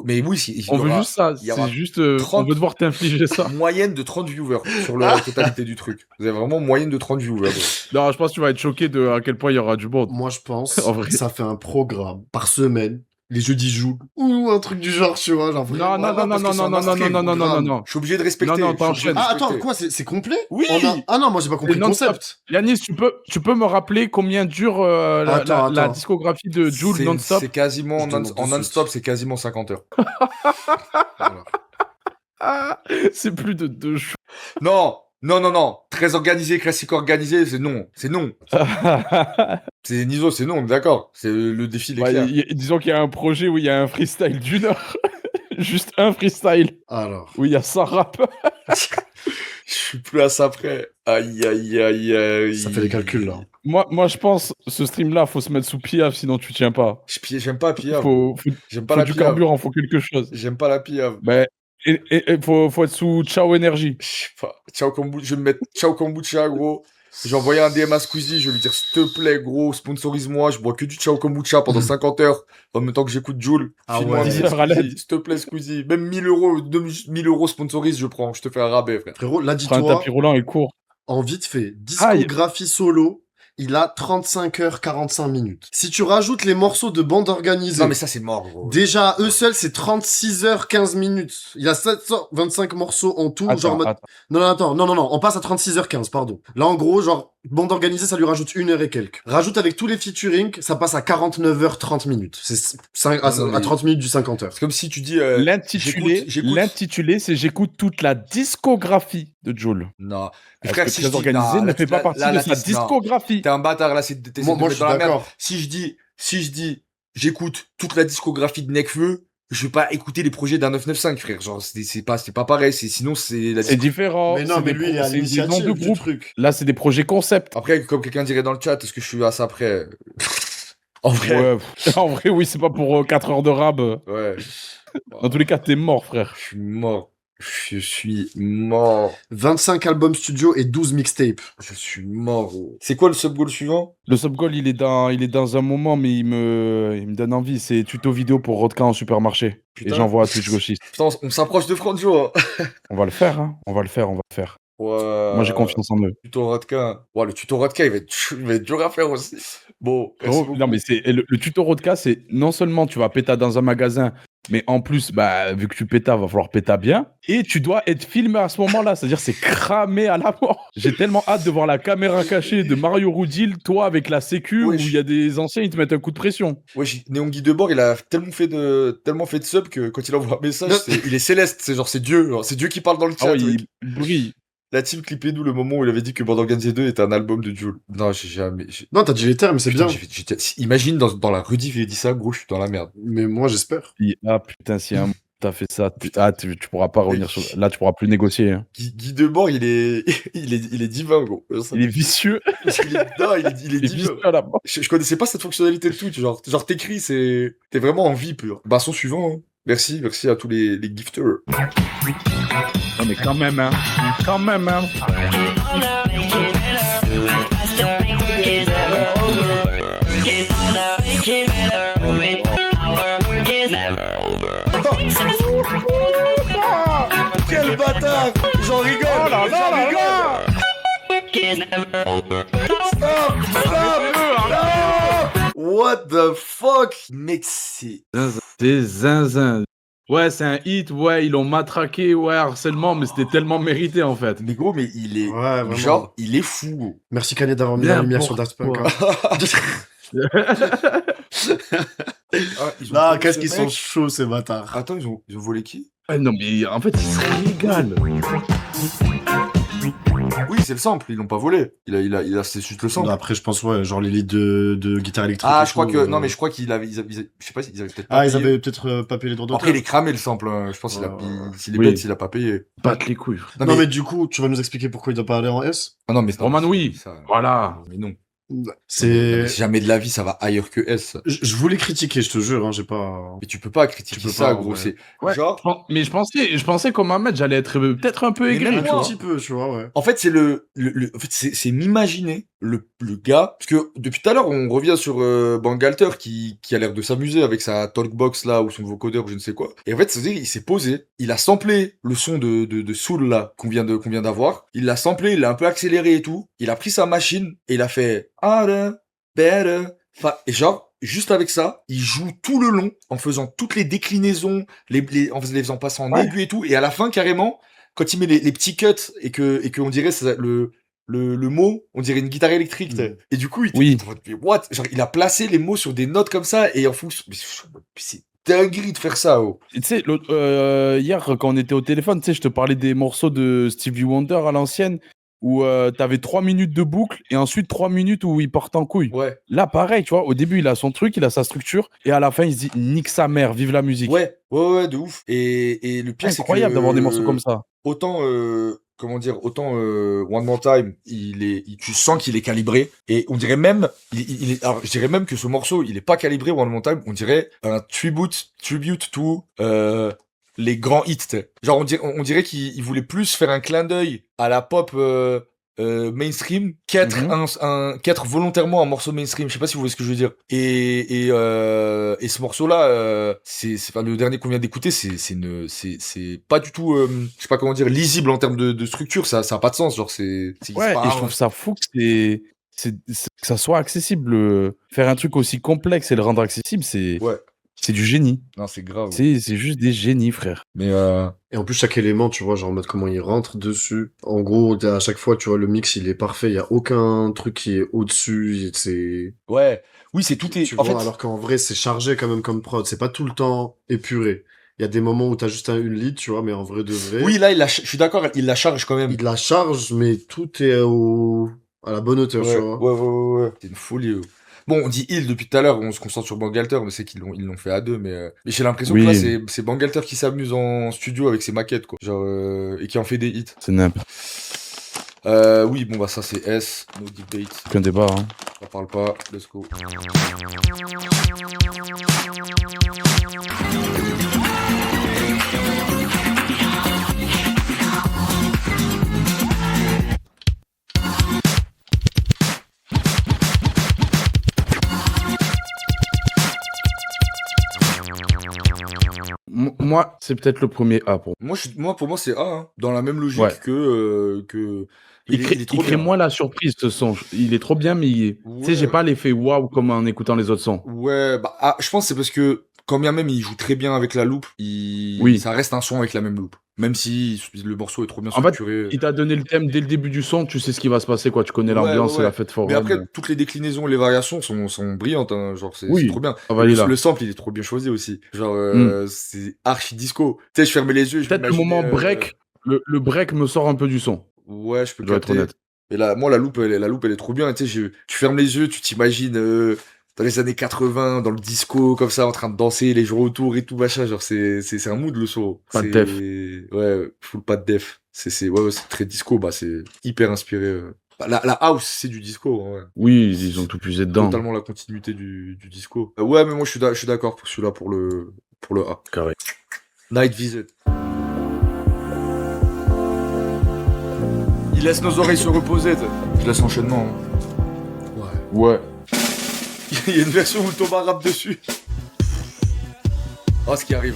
mais oui, on veut juste ça. C'est juste, on veut devoir t'infliger ça. Moyenne de 30 viewers sur la totalité du truc. Vous avez vraiment moyenne de 30 viewers. Non, je pense que tu vas être choqué de à quel point il y aura du monde. Moi, je pense En vrai. que ça fait un programme par semaine. Les jeudis jouent ou un truc du genre, tu vois, genre vraiment. Non. Je suis obligé de respecter. Non, t'enchaînes. Ah, attends, quoi, c'est complet? Oui. Ah non, moi j'ai pas compris le concept. Yanis, tu peux me rappeler combien dure la discographie de Jul non-stop? C'est quasiment en non-stop, c'est quasiment 50 heures. Voilà. C'est plus de 2 jours. Non. Très organisé, classique organisé, c'est non. C'est Niso, c'est non, d'accord. C'est le défi des clairs. Disons qu'il y a un projet où il y a un freestyle d'une heure. Juste un freestyle. Alors. Où il y a 100 rappeurs. Je suis plus à ça près. Aïe. Ça fait les calculs, là. Moi, je pense, ce stream-là, faut se mettre sous Piaf, sinon tu tiens pas. J'aime pas Piaf. J'aime pas la Piaf. Carburant, faut quelque chose. J'aime pas la Piaf. Mais, et faut être sous Ciao Énergie. Je sais pas. Ciao Kombucha, je vais me mettre Ciao Kombucha, gros. J'ai envoyé un DM à Squeezie, je vais lui dire, s'il te plaît, gros, sponsorise-moi, je bois que du Ciao Kombucha pendant 50 heures, en même temps que j'écoute Jul. Ah File-moi ouais. s'il te plaît, Squeezie. Même 1000 euros, 1000 euros sponsorise, je prends, je te fais un rabais, frère. Frérot, là, Prends un dis-toi, tapis roulant et court. en vite fait, discographie solo, il a 35 heures 45 minutes. Si tu rajoutes les morceaux de bande organisée... Non, mais ça, c'est mort, gros. Déjà, eux seuls, c'est 36 heures 15 minutes. Il y a 725 morceaux en tout. Attends. Non, on passe à 36 heures 15, pardon. Là, en gros, genre, bande organisée, ça lui rajoute 1 heure et quelques. Rajoute avec tous les featuring, ça passe à 49 heures 30 minutes. C'est à 30 minutes du 50 heures. C'est comme si tu dis... L'intitulé, c'est j'écoute toute la discographie de Jul. Non. Mais frère, si je dis... organisé ne fait pas partie de sa discographie. T'es un bâtard, là, c'est moi, je suis dans la merde. d'accord. Si je dis, j'écoute toute la discographie de Nekfeu, je vais pas écouter les projets d'un 995, frère. Genre, c'est pas pareil. Sinon, c'est différent. Mais non, mais lui, il est à l'initiative du truc. Là, c'est des projets concepts. Après, comme quelqu'un dirait dans le chat, est-ce que je suis à ça près? En vrai. Ouais, en vrai, oui, c'est pas pour 4 heures de rab. Ouais. Dans tous les cas, t'es mort, frère. Je suis mort. 25 albums studio et 12 mixtapes. Je suis mort. C'est quoi le sub-goal suivant? Le sub-goal, il est dans un moment, mais il me donne envie. C'est tuto vidéo pour Rodka en supermarché. Putain. Et j'envoie à Twitch gauchiste. Putain, on s'approche de Franjo. Hein. On va le faire. Ouais. Moi, j'ai confiance en eux. Tuto Rodka. Ouais, le tuto Rodka, il va être dur à faire aussi. Bon. Non, mais le tuto Rodka, c'est non seulement tu vas péter dans un magasin, Mais en plus, bah, vu que tu pétas, va falloir péta bien. Et tu dois être filmé à ce moment-là. C'est-à-dire, c'est cramé à la mort. J'ai tellement hâte de voir la caméra cachée de Mario Roudil, toi, avec la sécu, où il y a des anciens, ils te mettent un coup de pression. Ouais, Néon Guy Debord, il a tellement fait de sub que quand il envoie un message, il est céleste. C'est genre, c'est Dieu. Genre, c'est Dieu qui parle dans le chat. Ah ouais, il brille. La team clippez-nous le moment où il avait dit que Born Organized 2 était un album de Jul. Non, j'ai jamais. Non, t'as dit les termes, mais c'est bien. Imagine dans la rediff, il a dit ça, gros, je suis dans la merde. Mais moi, j'espère. Ah putain, si un t'as fait ça, tu pourras pas revenir sur. Là, tu pourras plus négocier. Hein. Guy Debord, il est divin, gros. Il est vicieux. Non, il est divin. Je connaissais pas cette fonctionnalité de Twitch. Genre t'écris, t'es vraiment en vie pure. Bah, son suivant. Hein. Merci à tous les gifters. Non, mais quand même, hein. Quand même, hein. Quel bâtard! J'en rigole! Oh là là là là! Stop! What the fuck? Mec, c'est zinzin. Ouais, c'est un hit, ouais, ils l'ont matraqué, ouais, harcèlement, mais c'était tellement mérité en fait. Mais gros, mais il est. Ouais, genre, il est fou. Gros. Merci Kanye d'avoir mis la lumière sur Daft Punk. Là, qu'est-ce qu'ils sont chauds ces bâtards. Attends, ils ont volé qui? Non, mais en fait, ils se régalent. Oui, c'est le sample, ils l'ont pas volé. C'est juste le sample. Non, après, je pense, ouais, genre les leads de guitare électrique. Ah, je crois que. Non, mais je crois qu'ils avaient. Je sais pas, ils avaient peut-être. Ils avaient peut-être pas payé les droits d'auteur. Après, il est cramé le sample. Hein. Je pense s'il est bête, s'il a pas payé. Batte les couilles. Non, mais du coup, tu vas nous expliquer pourquoi il doit pas aller en S? Ah non, mais. Roman, oui. Voilà. Mais non. C'est jamais de la vie ça va ailleurs que S. Je voulais critiquer, je te jure, hein, j'ai pas. Mais tu peux pas critiquer ça, gros. Ouais. C'est genre. Mais je pensais qu'au Mohamed j'allais être peut-être un peu aigri. Un petit peu, tu vois, ouais. En fait, c'est en fait, c'est m'imaginer le gars, parce que depuis tout à l'heure on revient sur Bangalter qui a l'air de s'amuser avec sa talkbox là ou son vocodeur ou je ne sais quoi. Et en fait, c'est-à-dire il s'est posé, il a samplé le son de Soul là qu'on vient d'avoir. Il l'a samplé, il l'a un peu accéléré et tout. Il a pris sa machine et il a fait harder, better. Et genre, juste avec ça, il joue tout le long en faisant toutes les déclinaisons, en les faisant passer en aigu et tout. Et à la fin, carrément, quand il met les petits cuts et que on dirait le mot, on dirait une guitare électrique. Et du coup, what? Genre, il a placé les mots sur des notes comme ça et en fonction. C'est dinguerie de faire ça. Oh. Tu sais, hier, quand on était au téléphone, tu sais, je te parlais des morceaux de Stevie Wonder à l'ancienne. Où t'avais 3 minutes de boucle et ensuite 3 minutes où il part en couille. Ouais. Là, pareil, tu vois, au début, il a son truc, il a sa structure, et à la fin, il se dit nique sa mère, vive la musique. Ouais, de ouf. Et le pire, c'est incroyable d'avoir des morceaux comme ça. Autant, One More Time, tu sens qu'il est calibré, et on dirait même, alors, je dirais même que ce morceau, il est pas calibré, One More Time, on dirait un tribute to, les grands hits, genre on dirait qu'il voulait plus faire un clin d'œil à la pop mainstream qu'être volontairement un morceau mainstream. Je sais pas si vous voyez ce que je veux dire. Et ce morceau-là, c'est le dernier qu'on vient d'écouter, c'est pas du tout, je sais pas comment dire, lisible en termes de structure. Ça a pas de sens. Genre ouais. Et je trouve ça fou que que ça soit accessible. Faire un truc aussi complexe et le rendre accessible, c'est. Ouais. C'est du génie. Non, c'est grave. C'est juste des génies, frère. Mais Et en plus, chaque élément, tu vois, genre en mode comment il rentre dessus. En gros, à chaque fois, tu vois, le mix, il est parfait. Il y a aucun truc qui est au-dessus. C'est. Ouais. Oui, c'est tout est. Tu vois, alors qu'en vrai, c'est chargé quand même comme prod. C'est pas tout le temps épuré. Il y a des moments où t'as juste une lead, tu vois, mais en vrai de vrai. Oui, là, je suis d'accord, il la charge quand même. Il la charge, mais tout est à la bonne hauteur, tu vois. Ouais. C'est une folie. Bon, on dit il depuis tout à l'heure, on se concentre sur Bangalter, mais c'est qu'ils l'ont fait à deux, mais j'ai l'impression que là, c'est Bangalter qui s'amuse en studio avec ses maquettes, quoi. Genre, et qui en fait des hits. C'est nimp. Oui, bon, bah, ça, c'est S, no debate. Aucun débat, hein. On parle pas, let's go. Moi, c'est peut-être le premier A pour moi. Pour moi, c'est A, hein, dans la même logique que il crée moins la surprise, ce son. Il est trop bien, mais tu sais, j'ai pas l'effet waouh comme en écoutant les autres sons. Ouais, bah, je pense que c'est parce que quand bien même il joue très bien avec la loupe, Oui. ça reste un son avec la même loupe. Même si le morceau est trop bien En fait, structuré. il t'a donné le thème dès le début du son, tu sais ce qui va se passer, quoi. Tu connais Ouais, l'ambiance, ouais, c'est la ouais. fête Mais foraine. après, toutes les déclinaisons, les variations sont brillantes, hein. Genre, c'est Oui, trop bien. ça va aller là. Le sample, il est trop bien choisi aussi. Genre, c'est archi disco. Tu sais, je fermais les yeux, je Peut-être le m'imaginais. moment break, le break me sort un peu du son. Ouais, je peux Je dois être capter. honnête. Et là, moi, la loupe, elle est trop bien. Tu sais, tu fermes les yeux, tu t'imagines dans les années 80, dans le disco, comme ça, en train de danser, les gens autour et tout, machin. Genre, c'est un mood, le son. Pas de def. Ouais, full pas de def. Ouais, c'est très disco. Bah, c'est hyper inspiré. Bah, la house, c'est du disco. Ouais. Oui, ils ont tout puisé dedans. Totalement la continuité du disco. Ouais, mais moi, je suis d'accord pour celui-là, pour le A. Carré. Night Vision. Il laisse nos oreilles se reposer. Je laisse l'enchaînement. Hein. Ouais. Il y a une version où Thomas rappe dessus. Oh, ce qui arrive.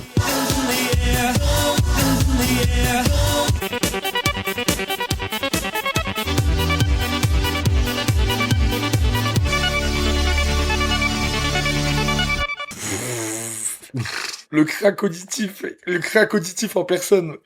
Le crack auditif en personne.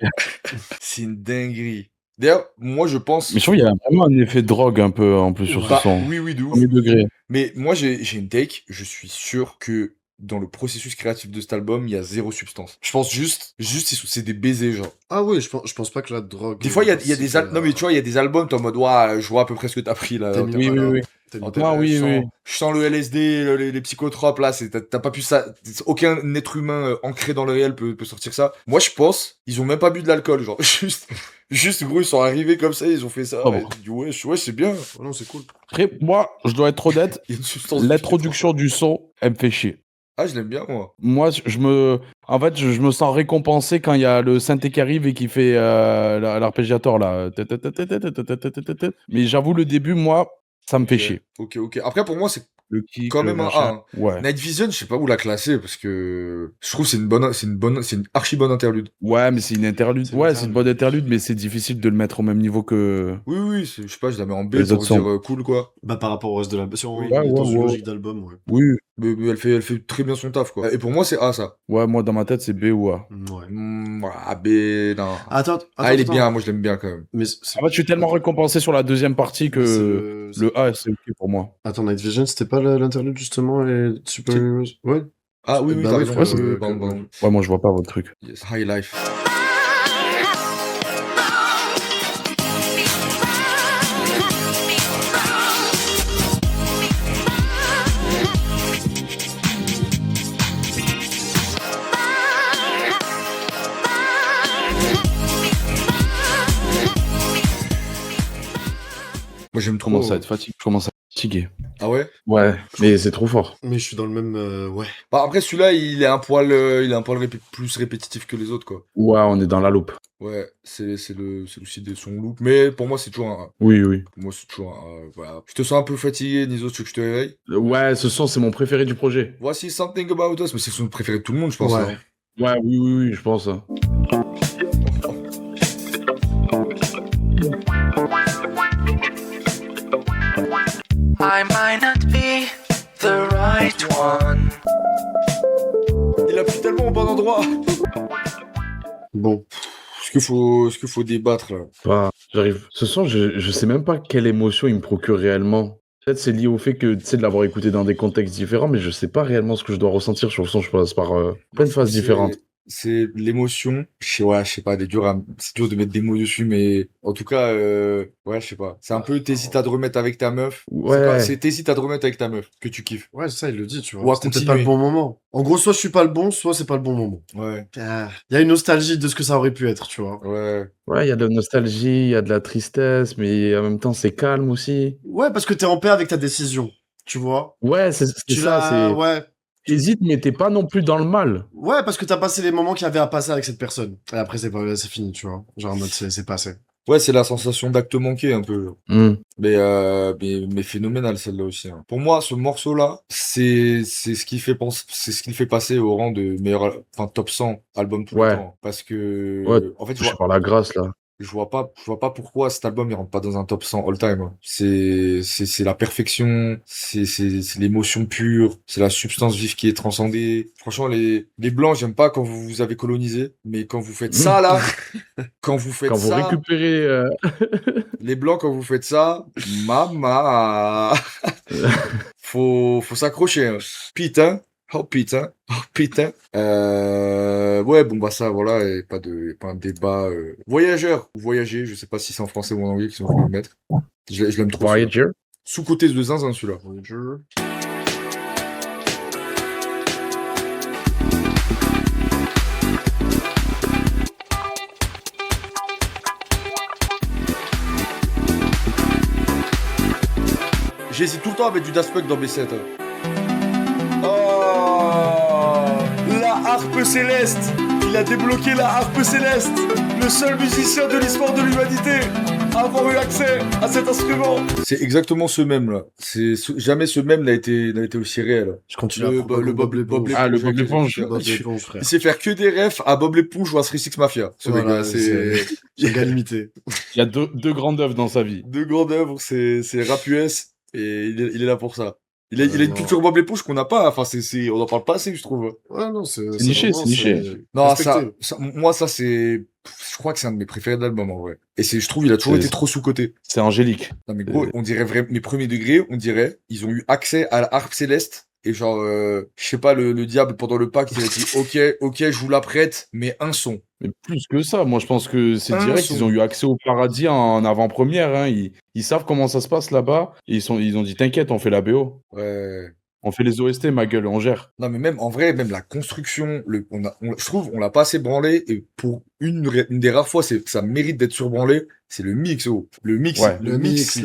C'est une dinguerie. D'ailleurs, moi je pense. Mais je trouve qu'il y a vraiment un effet drogue un peu en plus sur ce son. Oui, de ouf. Premier degré. Mais moi j'ai une take, je suis sûr que dans le processus créatif de cet album, il y a zéro substance. Je pense juste c'est des baisers, genre. Ah oui, je pense pas que la drogue. Des fois, il y a des non, mais tu vois, il y a des albums, t'es en mode, ouais, je vois à peu près ce que t'as pris là. Oui. Je sens le LSD, les psychotropes là, t'as pas pu ça. Aucun être humain ancré dans le réel peut sortir ça. Moi, je pense, ils ont même pas bu de l'alcool, genre, juste gros, ils sont arrivés comme ça, ils ont fait ça. Oh bon. Ils disent, ouais, c'est bien. Oh non, c'est cool. Après, moi, je dois être honnête, Il y a une substance. l'introduction du son, elle me fait chier. Ah, je l'aime bien, moi. Moi, en fait, je me sens récompensé quand il y a le synthé qui arrive et qui fait l'arpégiateur, là. Mais j'avoue, le début, moi, ça me fait chier. Ok. Après, pour moi, c'est Le kick, quand même un A. Hein. Ouais. Night Vision, je sais pas où la classer parce que je trouve que c'est une archi bonne interlude. Ouais, mais c'est une interlude. Ouais, c'est une bonne interlude, mais c'est difficile de le mettre au même niveau que. Oui, je sais pas, je la mets en B Les pour autres sons. dire cool, quoi. Bah, par rapport au reste de l'album. Si on Oui. est dans une Ouais. logique d'album, ouais. Oui. Mais elle fait très bien son taf, quoi. Et pour moi, c'est A, ça. Ouais, moi, dans ma tête, c'est B ou A. Ouais. A, B, non. Attends. Il est bien, moi je l'aime bien quand même. Mais En fait, je suis tellement récompensé sur la deuxième partie que le A, c'est ok pour moi. Attends, Night Vision, c'était pas l'interlude justement et Super Heroes? Ouais. Ah oui, Bah t'as oui, raison. frère, Pardon. Ouais, moi, je vois pas votre truc. Yes. High Life. Moi j'aime trop. Je commence à être fatigué. Ah ouais? Ouais, mais c'est trop fort. Mais je suis dans le même. Ouais. Bah après celui-là il est un poil plus répétitif que les autres quoi. Ouais, on est dans la loupe. Ouais, c'est aussi des sons loop. Mais pour moi c'est toujours un A. Oui. Pour moi c'est toujours un A. Voilà. Je te sens un peu fatigué, Niso, tu veux que je te réveille? Ouais, ce son, c'est mon préféré du projet. Voici Something About Us, mais c'est le son préféré de tout le monde, je pense. Ouais. Hein. Ouais, oui, je pense. Hein. I might not be the right one. Il appuie tellement au bon endroit. Bon. Est-ce qu'il faut débattre là? Bah, j'arrive. Ce son, je sais même pas quelle émotion il me procure réellement. Peut-être c'est lié au fait que tu sais de l'avoir écouté dans des contextes différents, mais je sais pas réellement ce que je dois ressentir sur le son. Je passe par plein de phases différentes. C'est l'émotion. Je sais pas, c'est dur de mettre des mots dessus, mais en tout cas, ouais, je sais pas. C'est un peu t'hésites à te remettre avec ta meuf. Ouais. C'est t'hésites à te remettre avec ta meuf que tu kiffes. Ouais, c'est ça, il le dit, tu Ou vois. à C'était peut-être continuer. pas le bon moment. En gros, soit je suis pas le bon, soit c'est pas le bon moment. Ouais, Il y a une nostalgie de ce que ça aurait pu être, tu vois. ouais. Ouais, il y a de la nostalgie, il y a de la tristesse, mais en même temps, c'est calme aussi. Ouais, parce que t'es en paix avec ta décision, tu vois. Ouais, c'est ça. Ouais. T'hésites, mais t'es pas non plus dans le mal. Ouais, parce que t'as passé les moments qu'il y avait à passer avec cette personne. Et après, c'est fini, tu vois. Genre en mode, c'est passé. Ouais, c'est la sensation d'acte manqué un peu. Mm. Mais phénoménal celle-là aussi. Hein. Pour moi, ce morceau-là, c'est ce qui fait c'est ce qui le fait passer au rang de meilleur, top 100 album tout le temps. Parce que, Ouais, en fait, je par la grâce, là. Je vois pas pourquoi cet album il rentre pas dans un top 100 all time, hein. C'est la perfection, c'est l'émotion pure, c'est la substance vive qui est transcendée. Franchement, les blancs, j'aime pas quand vous avez colonisé, mais quand vous faites ça là, quand vous faites Quand vous ça, récupérez. les blancs quand vous faites ça, mama, faut s'accrocher, hein. Putain. Oh putain, oh putain. Ouais, bon bah ça, voilà, et pas un débat. Voyageur ou voyager, je sais pas si c'est en français ou en anglais qu'ils ont voulu le mettre. Je l'aime trop. celui-là. Voyager. Sous-côté de zinzin celui-là. J'hésite tout le temps avec du Daft Punk dans mes sets. Oh, la harpe céleste. Il a débloqué la harpe céleste. Le seul musicien de l'histoire de l'humanité à avoir eu accès à cet instrument. C'est exactement ce même là. Jamais ce même n'a été aussi réel. Je continue Le à prendre Bob l'éponge. Ah, le Bob l'éponge. Bob l'éponge, frère. Il sait faire que des refs à Bob l'éponge ou à 36 Mafia. Ce Voilà, mec-là, c'est j'ai gars limité. Il y a deux grandes œuvres dans sa vie. deux grandes œuvres, c'est rap US et il est là pour ça. Il a une non. culture Bob l'éponge qu'on n'a pas. Enfin, on en parle pas assez, je trouve. Ouais, non, c'est niché, vraiment, c'est niché. Non, respecté. moi, ça, c'est. Je crois que c'est un de mes préférés de l'album, en vrai. Et je trouve, il a toujours C'est- été trop sous-côté. C'est angélique. Non, mais gros, on dirait mes premiers degrés, on dirait, ils ont eu accès à la harpe céleste. Et genre, je sais pas, le diable, pendant le pacte, il a dit, ok, je vous la prête, mais un son. Mais plus que ça, moi je pense que c'est Un direct, son. ils ont eu accès au paradis en avant-première. Hein. Ils savent comment ça se passe là-bas. Et ils ont dit, t'inquiète, on fait la BO. Ouais. On fait les OST, ma gueule, on gère. Non, mais même, en vrai, même la construction, je trouve, on l'a pas assez branlé, et pour une des rares fois, que ça mérite d'être surbranlé, c'est le mix, oh. Le mix, Ouais. Le mix,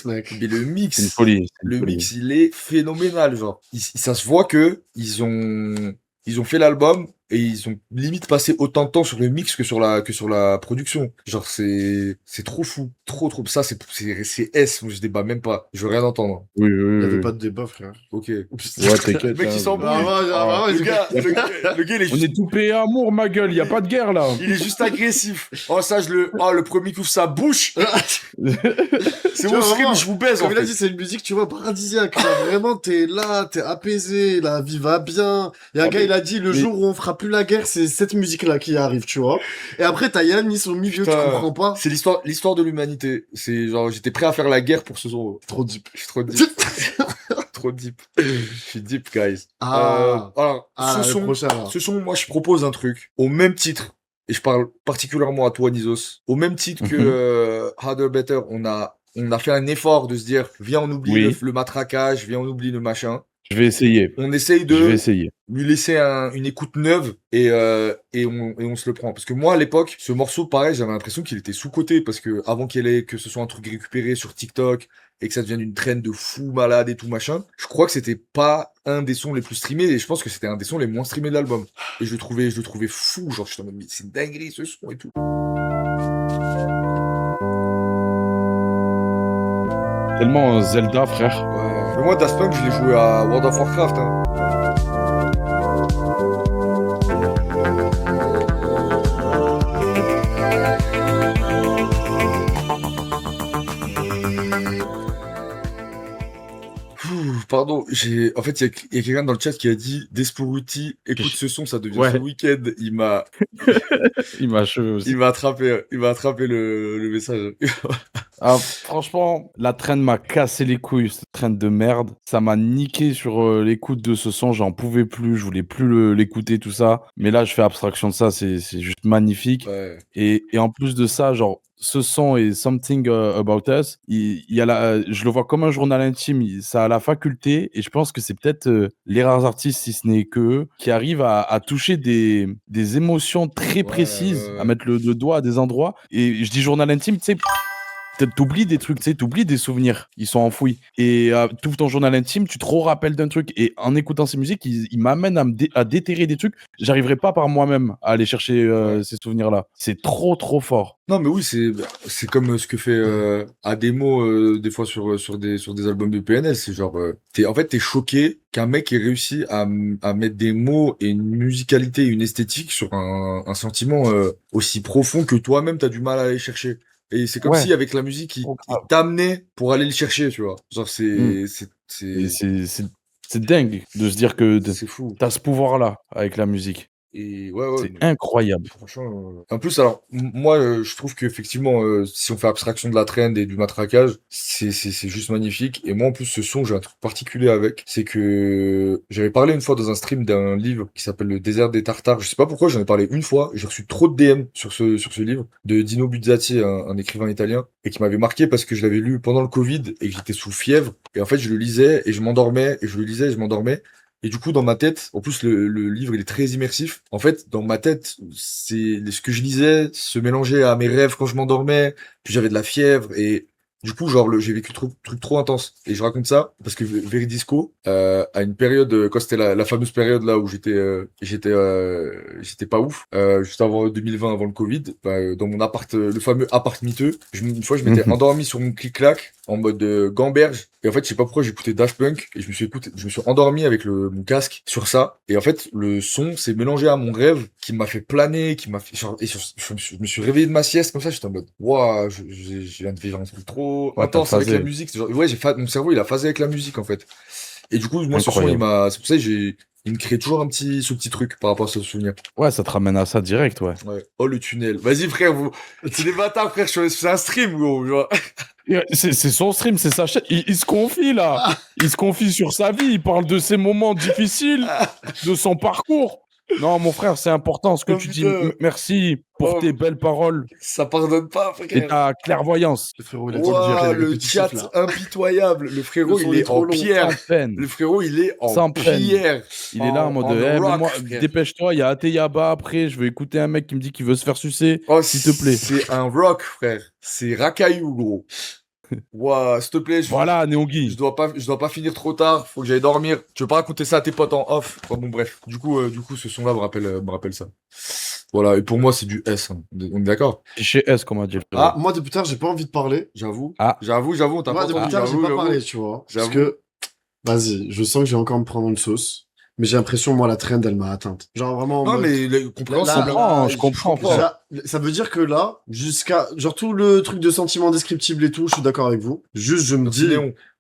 mec. mais le mix, C'est une folie. c'est une le folie. mix, il est phénoménal, genre. Ça se voit que ils ont fait l'album et ils ont limite passé autant de temps sur le mix que sur la production. Genre, c'est trop fou. Trop. Ça, c'est S, moi, je débat même pas. Je veux rien entendre. Oui, Il n'y oui, avait oui. pas de débat, frère. Ok. Ouais, Le t'inquiète. mec, il hein. s'embrouille. Ah, Le gars, il est On juste, est tout payé à amour, ma gueule, y a pas de guerre là. il est juste agressif. Oh, ça, le premier qui ouvre sa bouche. C'est Tu mon vois, stream, vraiment, je vous baise, en Comme il a fait. dit, c'est une musique, tu vois, paradisiaque. Genre, vraiment, t'es là, t'es apaisé, la vie va bien. Et un Ah, gars, mais- il a dit, le mais- jour où on fera plus la guerre, c'est cette musique-là qui arrive, tu vois. Et après, t'as Yannis au milieu, tu Putain, comprends pas. C'est l'histoire de l'humanité. C'est genre, j'étais prêt à faire la guerre pour ce son. Trop deep. Je suis trop deep. Trop deep. Je suis deep, guys. Ah, Alors, ah, le prochain, là. ce son, moi, je propose un truc. Au même titre, et je parle particulièrement à toi, Nizos, au même titre que Harder, Better, on a fait un effort de se dire, viens, on oublie Oui. le matraquage, viens, on oublie le machin. Je vais essayer. On essaye Je vais de essayer. lui laisser une écoute neuve et on se le prend. Parce que moi, à l'époque, ce morceau, pareil, j'avais l'impression qu'il était sous-coté parce que avant que ce soit un truc récupéré sur TikTok et que ça devienne une traîne de fou malade et tout machin, je crois que c'était pas un des sons les plus streamés et je pense que c'était un des sons les moins streamés de l'album. Et je le trouvais fou, genre je suis en mode, mais c'est une dinguerie ce son et tout. Tellement Zelda, frère. Ouais. Mais moi, Daft Punk, je l'ai joué à World of Warcraft, hein. Pardon, en fait, il y a quelqu'un dans le chat qui a dit Desporuti, écoute ce son, ça devient Ouais. ce week-end. Il m'a achevé aussi. il m'a attrapé le message. Ah, franchement, la traîne m'a cassé les couilles, cette traîne de merde. Ça m'a niqué sur l'écoute de ce son, j'en pouvais plus, je voulais plus l'écouter, tout ça. Mais là, je fais abstraction de ça, c'est juste magnifique. Ouais. Et en plus de ça, genre, ce son et Something About Us, il y a je le vois comme un journal intime, ça a la faculté, et je pense que c'est peut-être les rares artistes, si ce n'est qu'eux, qui arrivent à toucher des émotions très précises, ouais. à mettre le doigt à des endroits. Et je dis journal intime, tu sais, t'oublies des trucs, tu sais, t'oublies des souvenirs, ils sont enfouis. Et tout ton journal intime, tu te rappelles d'un truc. Et en écoutant ces musiques, ils m'amènent à déterrer des trucs. J'arriverai pas par moi-même à aller chercher ces souvenirs-là. C'est trop, trop fort. Non, mais oui, c'est comme ce que fait Ademo des fois sur des albums de PNL. C'est genre, t'es choqué qu'un mec ait réussi à mettre des mots et une musicalité, une esthétique sur un sentiment aussi profond que toi-même t'as du mal à aller chercher. Et c'est comme Ouais. si avec la musique, il t'amenait pour aller le chercher, tu vois. Genre, Et c'est dingue de se dire que c'est fou. t'as ce pouvoir-là avec la musique. Et ouais, C'est mais incroyable. franchement. En plus, alors, moi, je trouve qu'effectivement, si on fait abstraction de la trend et du matraquage, c'est juste magnifique. Et moi, en plus, ce son, j'ai un truc particulier avec. C'est que j'avais parlé une fois dans un stream d'un livre qui s'appelle Le désert des Tartares. Je sais pas pourquoi, j'en ai parlé une fois. Et j'ai reçu trop de DM sur ce livre de Dino Buzzati, un écrivain italien, et qui m'avait marqué parce que je l'avais lu pendant le Covid et que j'étais sous fièvre. Et en fait, je le lisais et je m'endormais, et je le lisais et je m'endormais. Et du coup, dans ma tête, en plus, le livre, il est très immersif. En fait, dans ma tête, c'est ce que je lisais se mélangeait à mes rêves quand je m'endormais. Puis j'avais de la fièvre et du coup, genre, j'ai vécu truc trop intense. Et je raconte ça parce que Veridisco, à une période, quand c'était la fameuse période là où j'étais pas ouf, juste avant 2020, avant le Covid, dans mon appart, le fameux appart miteux, une fois, je m'étais endormi sur mon clic-clac en mode gamberge. Et en fait, je sais pas pourquoi j'écoutais Daft Punk et je me suis endormi avec mon casque sur ça. Et en fait, le son s'est mélangé à mon rêve qui m'a fait planer, qui m'a fait, je me suis réveillé de ma sieste comme ça, j'étais en mode, waouh, je viens de vivre un truc trop intense avec la musique. C'est genre, ouais, mon cerveau, il a phasé avec la musique, en fait. Et du coup, moi, ce son, c'est pour ça que il me crée toujours ce petit truc par rapport à ce souvenir. Ouais, ça te ramène à ça direct, ouais. Oh, le tunnel. Vas-y, frère, c'est des bâtards, frère, c'est un stream, gros, tu vois. C'est son stream, c'est sa chaîne. Il se confie, là. Il se confie sur sa vie. Il parle de ses moments difficiles, de son parcours. Non, mon frère, c'est important ce que tu dis. Merci pour tes belles paroles. Ça pardonne pas, frère. Et ta clairvoyance. Le frérot, il a le chat impitoyable. Le frérot, il est en pierre. Le frérot, il est en pierre. Il est là en mode, moi, dépêche-toi, il y a Ateyaba après, je vais écouter un mec qui me dit qu'il veut se faire sucer. S'il te plaît. C'est un rock, frère. C'est Rakayu, gros. Ouah, s'il te plaît, voilà, Néongui. Je dois pas finir trop tard, faut que j'aille dormir. Tu veux pas raconter ça à tes potes en off? Enfin, bon, bref. Du coup, ce son-là me rappelle ça. Voilà, et pour moi, c'est du S, hein. On est d'accord? C'est chez S, comme on dit. Ah, moi, depuis tard, j'ai pas envie de parler. J'avoue. Ah. J'avoue, t'as pas entendu. Moi, depuis tard, j'ai pas parlé, tu vois. Parce que, vas-y, je sens que je vais encore me prendre une sauce. Mais j'ai l'impression, moi, la trend, elle m'a atteinte. Genre, vraiment. Non, mais je comprends pas. Ça veut dire que là, genre, tout le truc de sentiments descriptibles et tout, je suis d'accord avec vous. Juste, je me dis,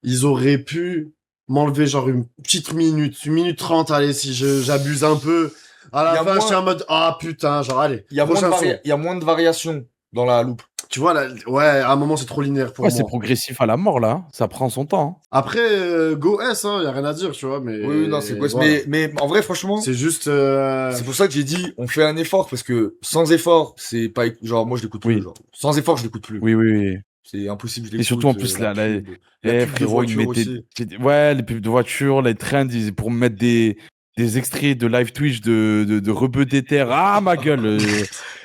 ils auraient pu m'enlever, genre, une petite minute, 1 minute 30, allez, si j'abuse un peu. À la fin, je suis en mode, ah, putain, genre, allez. Il y a moins de variations dans la loupe. Tu vois, là, ouais, à un moment, c'est trop linéaire pour moi. Ouais, c'est progressif à la mort, là. Ça prend son temps. Après, Go S, hein, y a rien à dire, tu vois, mais... Oui, non, c'est Go S. Voilà. Mais en vrai, franchement... C'est juste... C'est pour ça que j'ai dit, on fait un effort, parce que sans effort, c'est pas... Genre, moi, je l'écoute plus, genre. Sans effort, je l'écoute plus. Oui. C'est impossible, je l'écoute. Et surtout, en plus, frérot, ils mettaient... Ouais, les pubs de voiture, les trends, pour mettre des extraits de live Twitch de Rebeu d'Ether. Ah, ma gueule.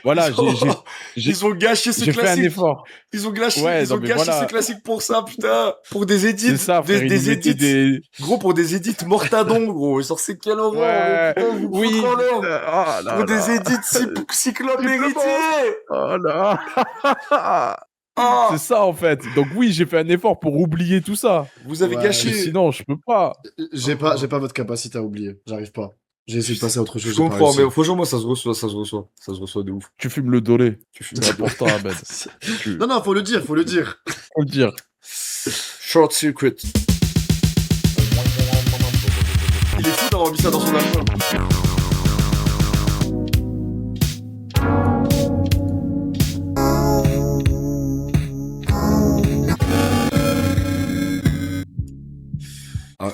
Voilà, ils ont gâché ce classique. J'ai fait un effort. Ils ont gâché ce classique pour ça, putain. Pour des edits. C'est ça, frère, des edits. Gros, pour des edits mortadons, gros. Genre, c'est quelle horreur. Ouais. Oui. Pour des edits cyclopes mérités. Oh là. C'est ça, en fait. Donc oui, j'ai fait un effort pour oublier tout ça. Vous avez gâché. Sinon, je peux pas. J'ai pas votre capacité à oublier. J'arrive pas. J'ai essayé de passer à autre chose. Je comprends, mais franchement, moi, ça se reçoit de ouf. Tu fumes le dolé. C'est important, Ahmed. Non, faut le dire. Faut le dire. Short Secret. Il est fou d'avoir mis ça dans son album.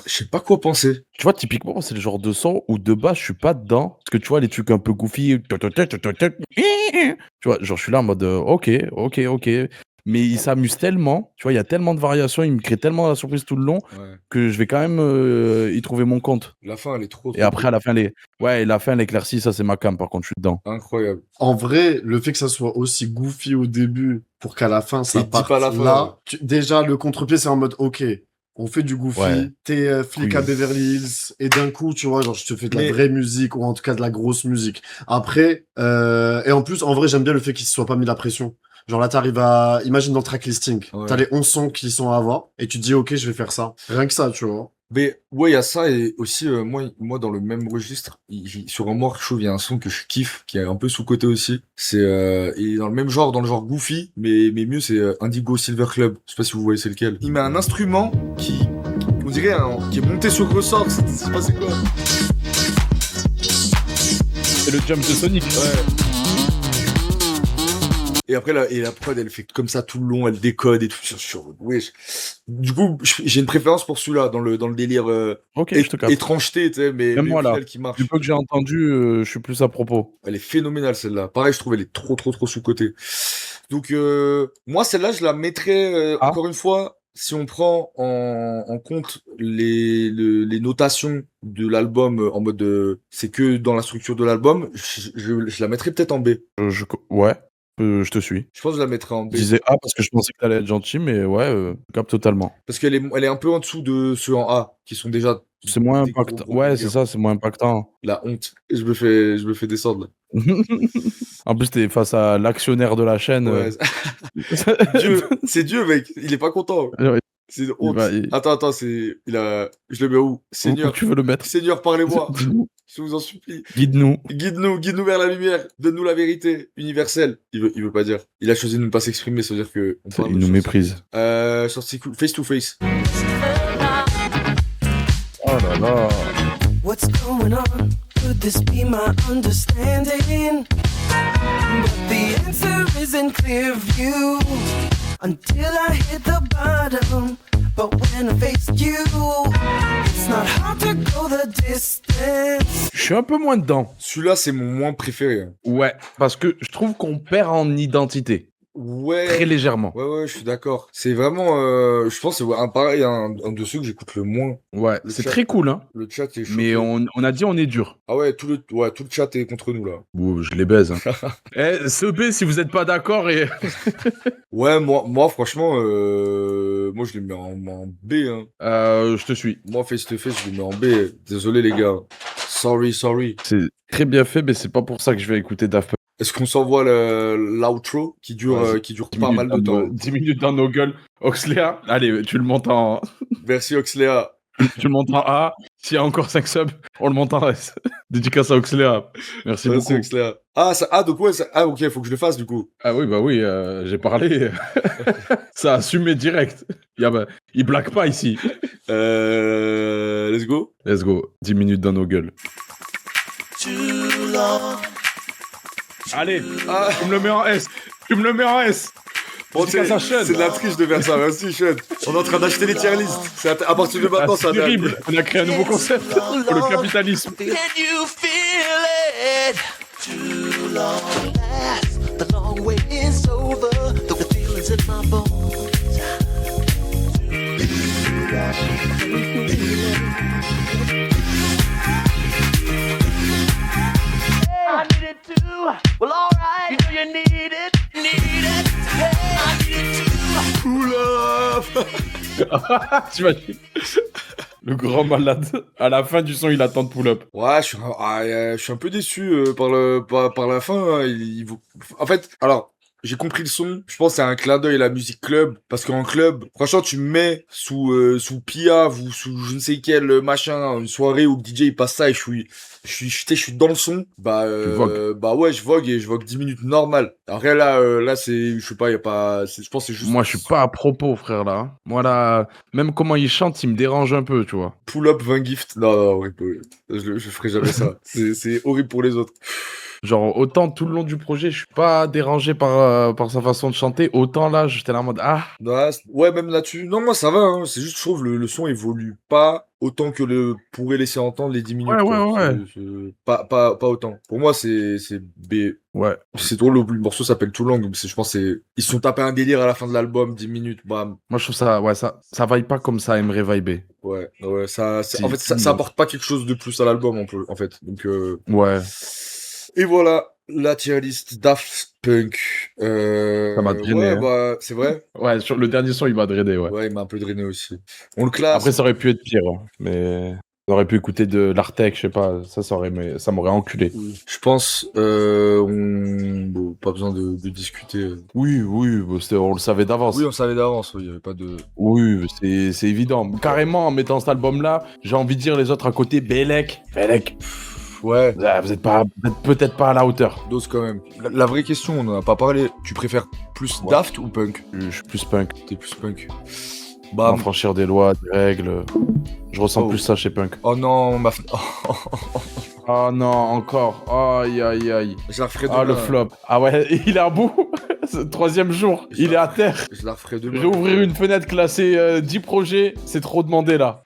Je sais pas quoi penser. Tu vois, typiquement, c'est le genre de son où de base, je suis pas dedans. Parce que tu vois, les trucs un peu goofy. Tu vois, genre, je suis là en mode ok. mais il s'amuse tellement, tu vois, il y a tellement de variations, il me crée tellement la surprise tout le long que je vais quand même y trouver mon compte. La fin, elle est trop Et après, à la fin, la fin, l'éclaircie, ça, c'est ma cam, par contre, je suis dedans. incroyable. En vrai, le fait que ça soit aussi goofy au début pour qu'à la fin ça Et deep parte à la fin, là, déjà le contre-pied c'est en mode ok, on fait du goofy, Ouais. t'es flic Oui. à Beverly Hills et d'un coup tu vois genre je te fais de la Mais- vraie musique ou en tout cas de la grosse musique. Après et en plus en vrai j'aime bien le fait qu'il se soit pas mis la pression. Genre là t'arrives à imagine dans le track listing, Ouais. t'as les 11 sons qui sont à avoir et tu te dis ok je vais faire ça. Rien que ça tu vois. Mais ouais, il y a ça et aussi moi dans le même registre, sur un More Chauve, il y a un son que je kiffe qui est un peu sous-coté aussi. C'est il est dans le même genre, dans le genre goofy, mais mieux c'est Indigo Silver Club. Je sais pas si vous voyez c'est lequel. Il met un instrument qui on dirait qui est monté sur ressort, c'est pas c'est quoi. C'est le jump de Sonic. Ouais. Et après la prod elle fait comme ça tout le long, elle décode et tout wesh. Du coup, j'ai une préférence pour celui-là dans le délire Ok, je te capte. étrangeté, tu sais, mais Même moi, au là, final qui marche. du peu que j'ai entendu, je suis plus à propos. Elle est phénoménale celle-là. Pareil, je trouve elle est trop sous-cotée. Donc moi celle-là, je la mettrais encore une fois si on prend en compte les notations de l'album en mode c'est que dans la structure de l'album, je la mettrais peut-être en B. Ouais, je te suis. Je pense que je la mettrais en B. Je disais A parce que je pensais que t'allais être gentil, mais ouais, je capte totalement. Parce qu'elle est un peu en dessous de ceux en A qui sont déjà C'est moins des impactant. gros Ouais, bangers. c'est ça, c'est moins impactant. La honte. Et je me fais descendre là. En plus, t'es face à l'actionnaire de la chaîne. Ouais. C'est Dieu, mec. Il est pas content. Ouais, C'est une honte. Attends, je le mets où? Seigneur. où tu veux le mettre? Seigneur, parlez-moi. Dis-nous. Je vous en supplie. Guide-nous. Guide-nous vers la lumière. Donne-nous la vérité universelle. Il veut pas dire. Il a choisi de ne pas s'exprimer, ça veut dire que Il nous méprise. Sorti cool. Face to face. Oh là là. What's going on? Could this be my understanding? But the answer is in clear view until I hit the bottom. But when I faced you, it's not hard to go the distance. Je suis un peu moins dedans. Celui-là, c'est mon moins préféré. Ouais, parce que je trouve qu'on perd en identité. Ouais. Très légèrement. Ouais, je suis d'accord. C'est vraiment, je pense, c'est pareil, un de ceux que j'écoute le moins. Ouais, c'est très cool, hein. Le chat est chaud. Mais on a dit on est dur. Ah ouais, tout le chat est contre nous, là. Ouh, je les baise. Hein. Ce B, si vous êtes pas d'accord et... Ouais, moi, franchement, moi, je les mets en B, hein. Je te suis. Moi, face to face, je les mets en B. Désolé, les gars. Sorry. C'est très bien fait, mais c'est pas pour ça que je vais écouter Daft Punk. Est-ce qu'on s'envoie l'outro qui dure pas mal de temps? 10 minutes dans nos gueules. Oxlea, allez, tu le montes en... Merci, Oxlea. Tu le montes en A. S'il y a encore 5 subs, on le monte en S. Dédicace à Oxlea. Merci beaucoup. Oxlea. Donc ouais, ok, faut que je le fasse, du coup. Ah oui, bah oui, j'ai parlé. Ça a assumé direct. Il blague pas ici. Let's go. Let's go. 10 minutes dans nos gueules. Allez, tu me le mets en S. Bon, c'est de la triche de faire ça. Merci, Sean. On est en train d'acheter les tier lists. À partir de maintenant, c'est terrible. On a créé un nouveau concept pour le capitalisme. Can you feel it? Too long last, the long wait is over. The feelings in my bones. I need it too. Well, alright. You know you need it. Hey, I need it too. Pull up. T'imagines? Le grand malade. À la fin du son, il attend de pull up. Ouais, je suis un peu déçu par la fin. Hein. En fait, alors, j'ai compris le son. Je pense que c'est un clin d'œil à la musique club. Parce qu'en club, franchement, tu me mets sous Piaf ou sous je ne sais quel machin, une soirée où le DJ il passe ça et je suis dans le son. Bah ouais, je vogue et je vogue 10 minutes normal. Après là c'est, je sais pas, y a pas, je pense que c'est juste. Moi, je suis pas à propos, frère, là. Moi, là, même comment il chante, il me dérange un peu, tu vois. Pull up 20 gifts. Non, horrible. Je ferai jamais ça. C'est horrible pour les autres. Genre, autant tout le long du projet, je suis pas dérangé par sa façon de chanter, autant là, j'étais là en mode ah. Ouais, même là-dessus. Non, moi ça va, hein. C'est juste, je trouve, le son évolue pas autant que le pourrait laisser entendre les 10 minutes. Ouais. Pas autant. Pour moi, c'est B. Ouais. C'est drôle, le morceau s'appelle Too Long. Je pense que ils se sont tapés un délire à la fin de l'album, 10 minutes, bam. Moi, je trouve ça, ouais, ça vibe pas comme ça aimerait viber. Ouais, en fait, Si. ça apporte pas quelque chose de plus à l'album, en fait. Donc, Ouais. Et voilà, la tier list Daft Punk. Ça m'a drainé. Ouais, hein. bah, c'est vrai. Ouais, sur le dernier son, il m'a drainé, ouais. Ouais, il m'a un peu drainé aussi. On le classe. Après, ça aurait pu être pire, hein, mais on aurait pu écouter de l'Artec, je sais pas, ça m'aurait enculé. Je pense, bon, pas besoin de discuter. Oui, on le savait d'avance. Oui, on savait d'avance, il y avait pas de... Oui, c'est évident. Carrément, en mettant cet album-là, j'ai envie de dire les autres à côté, Belek. Ouais. Vous êtes peut-être pas à la hauteur. Dose quand même. La vraie question, on en a pas parlé. Tu préfères plus Daft ou Punk? Je suis plus punk. T'es plus Punk. Bam. Franchir des lois, des règles. Je ressens plus ça chez Punk. Oh non, Oh non, encore. Aïe. Je la referai demain. Ah, le flop. Ah ouais, il est à bout. Troisième jour, il est à terre. Je la referai demain. Réouvrir une fenêtre classée 10 projets, c'est trop demandé là.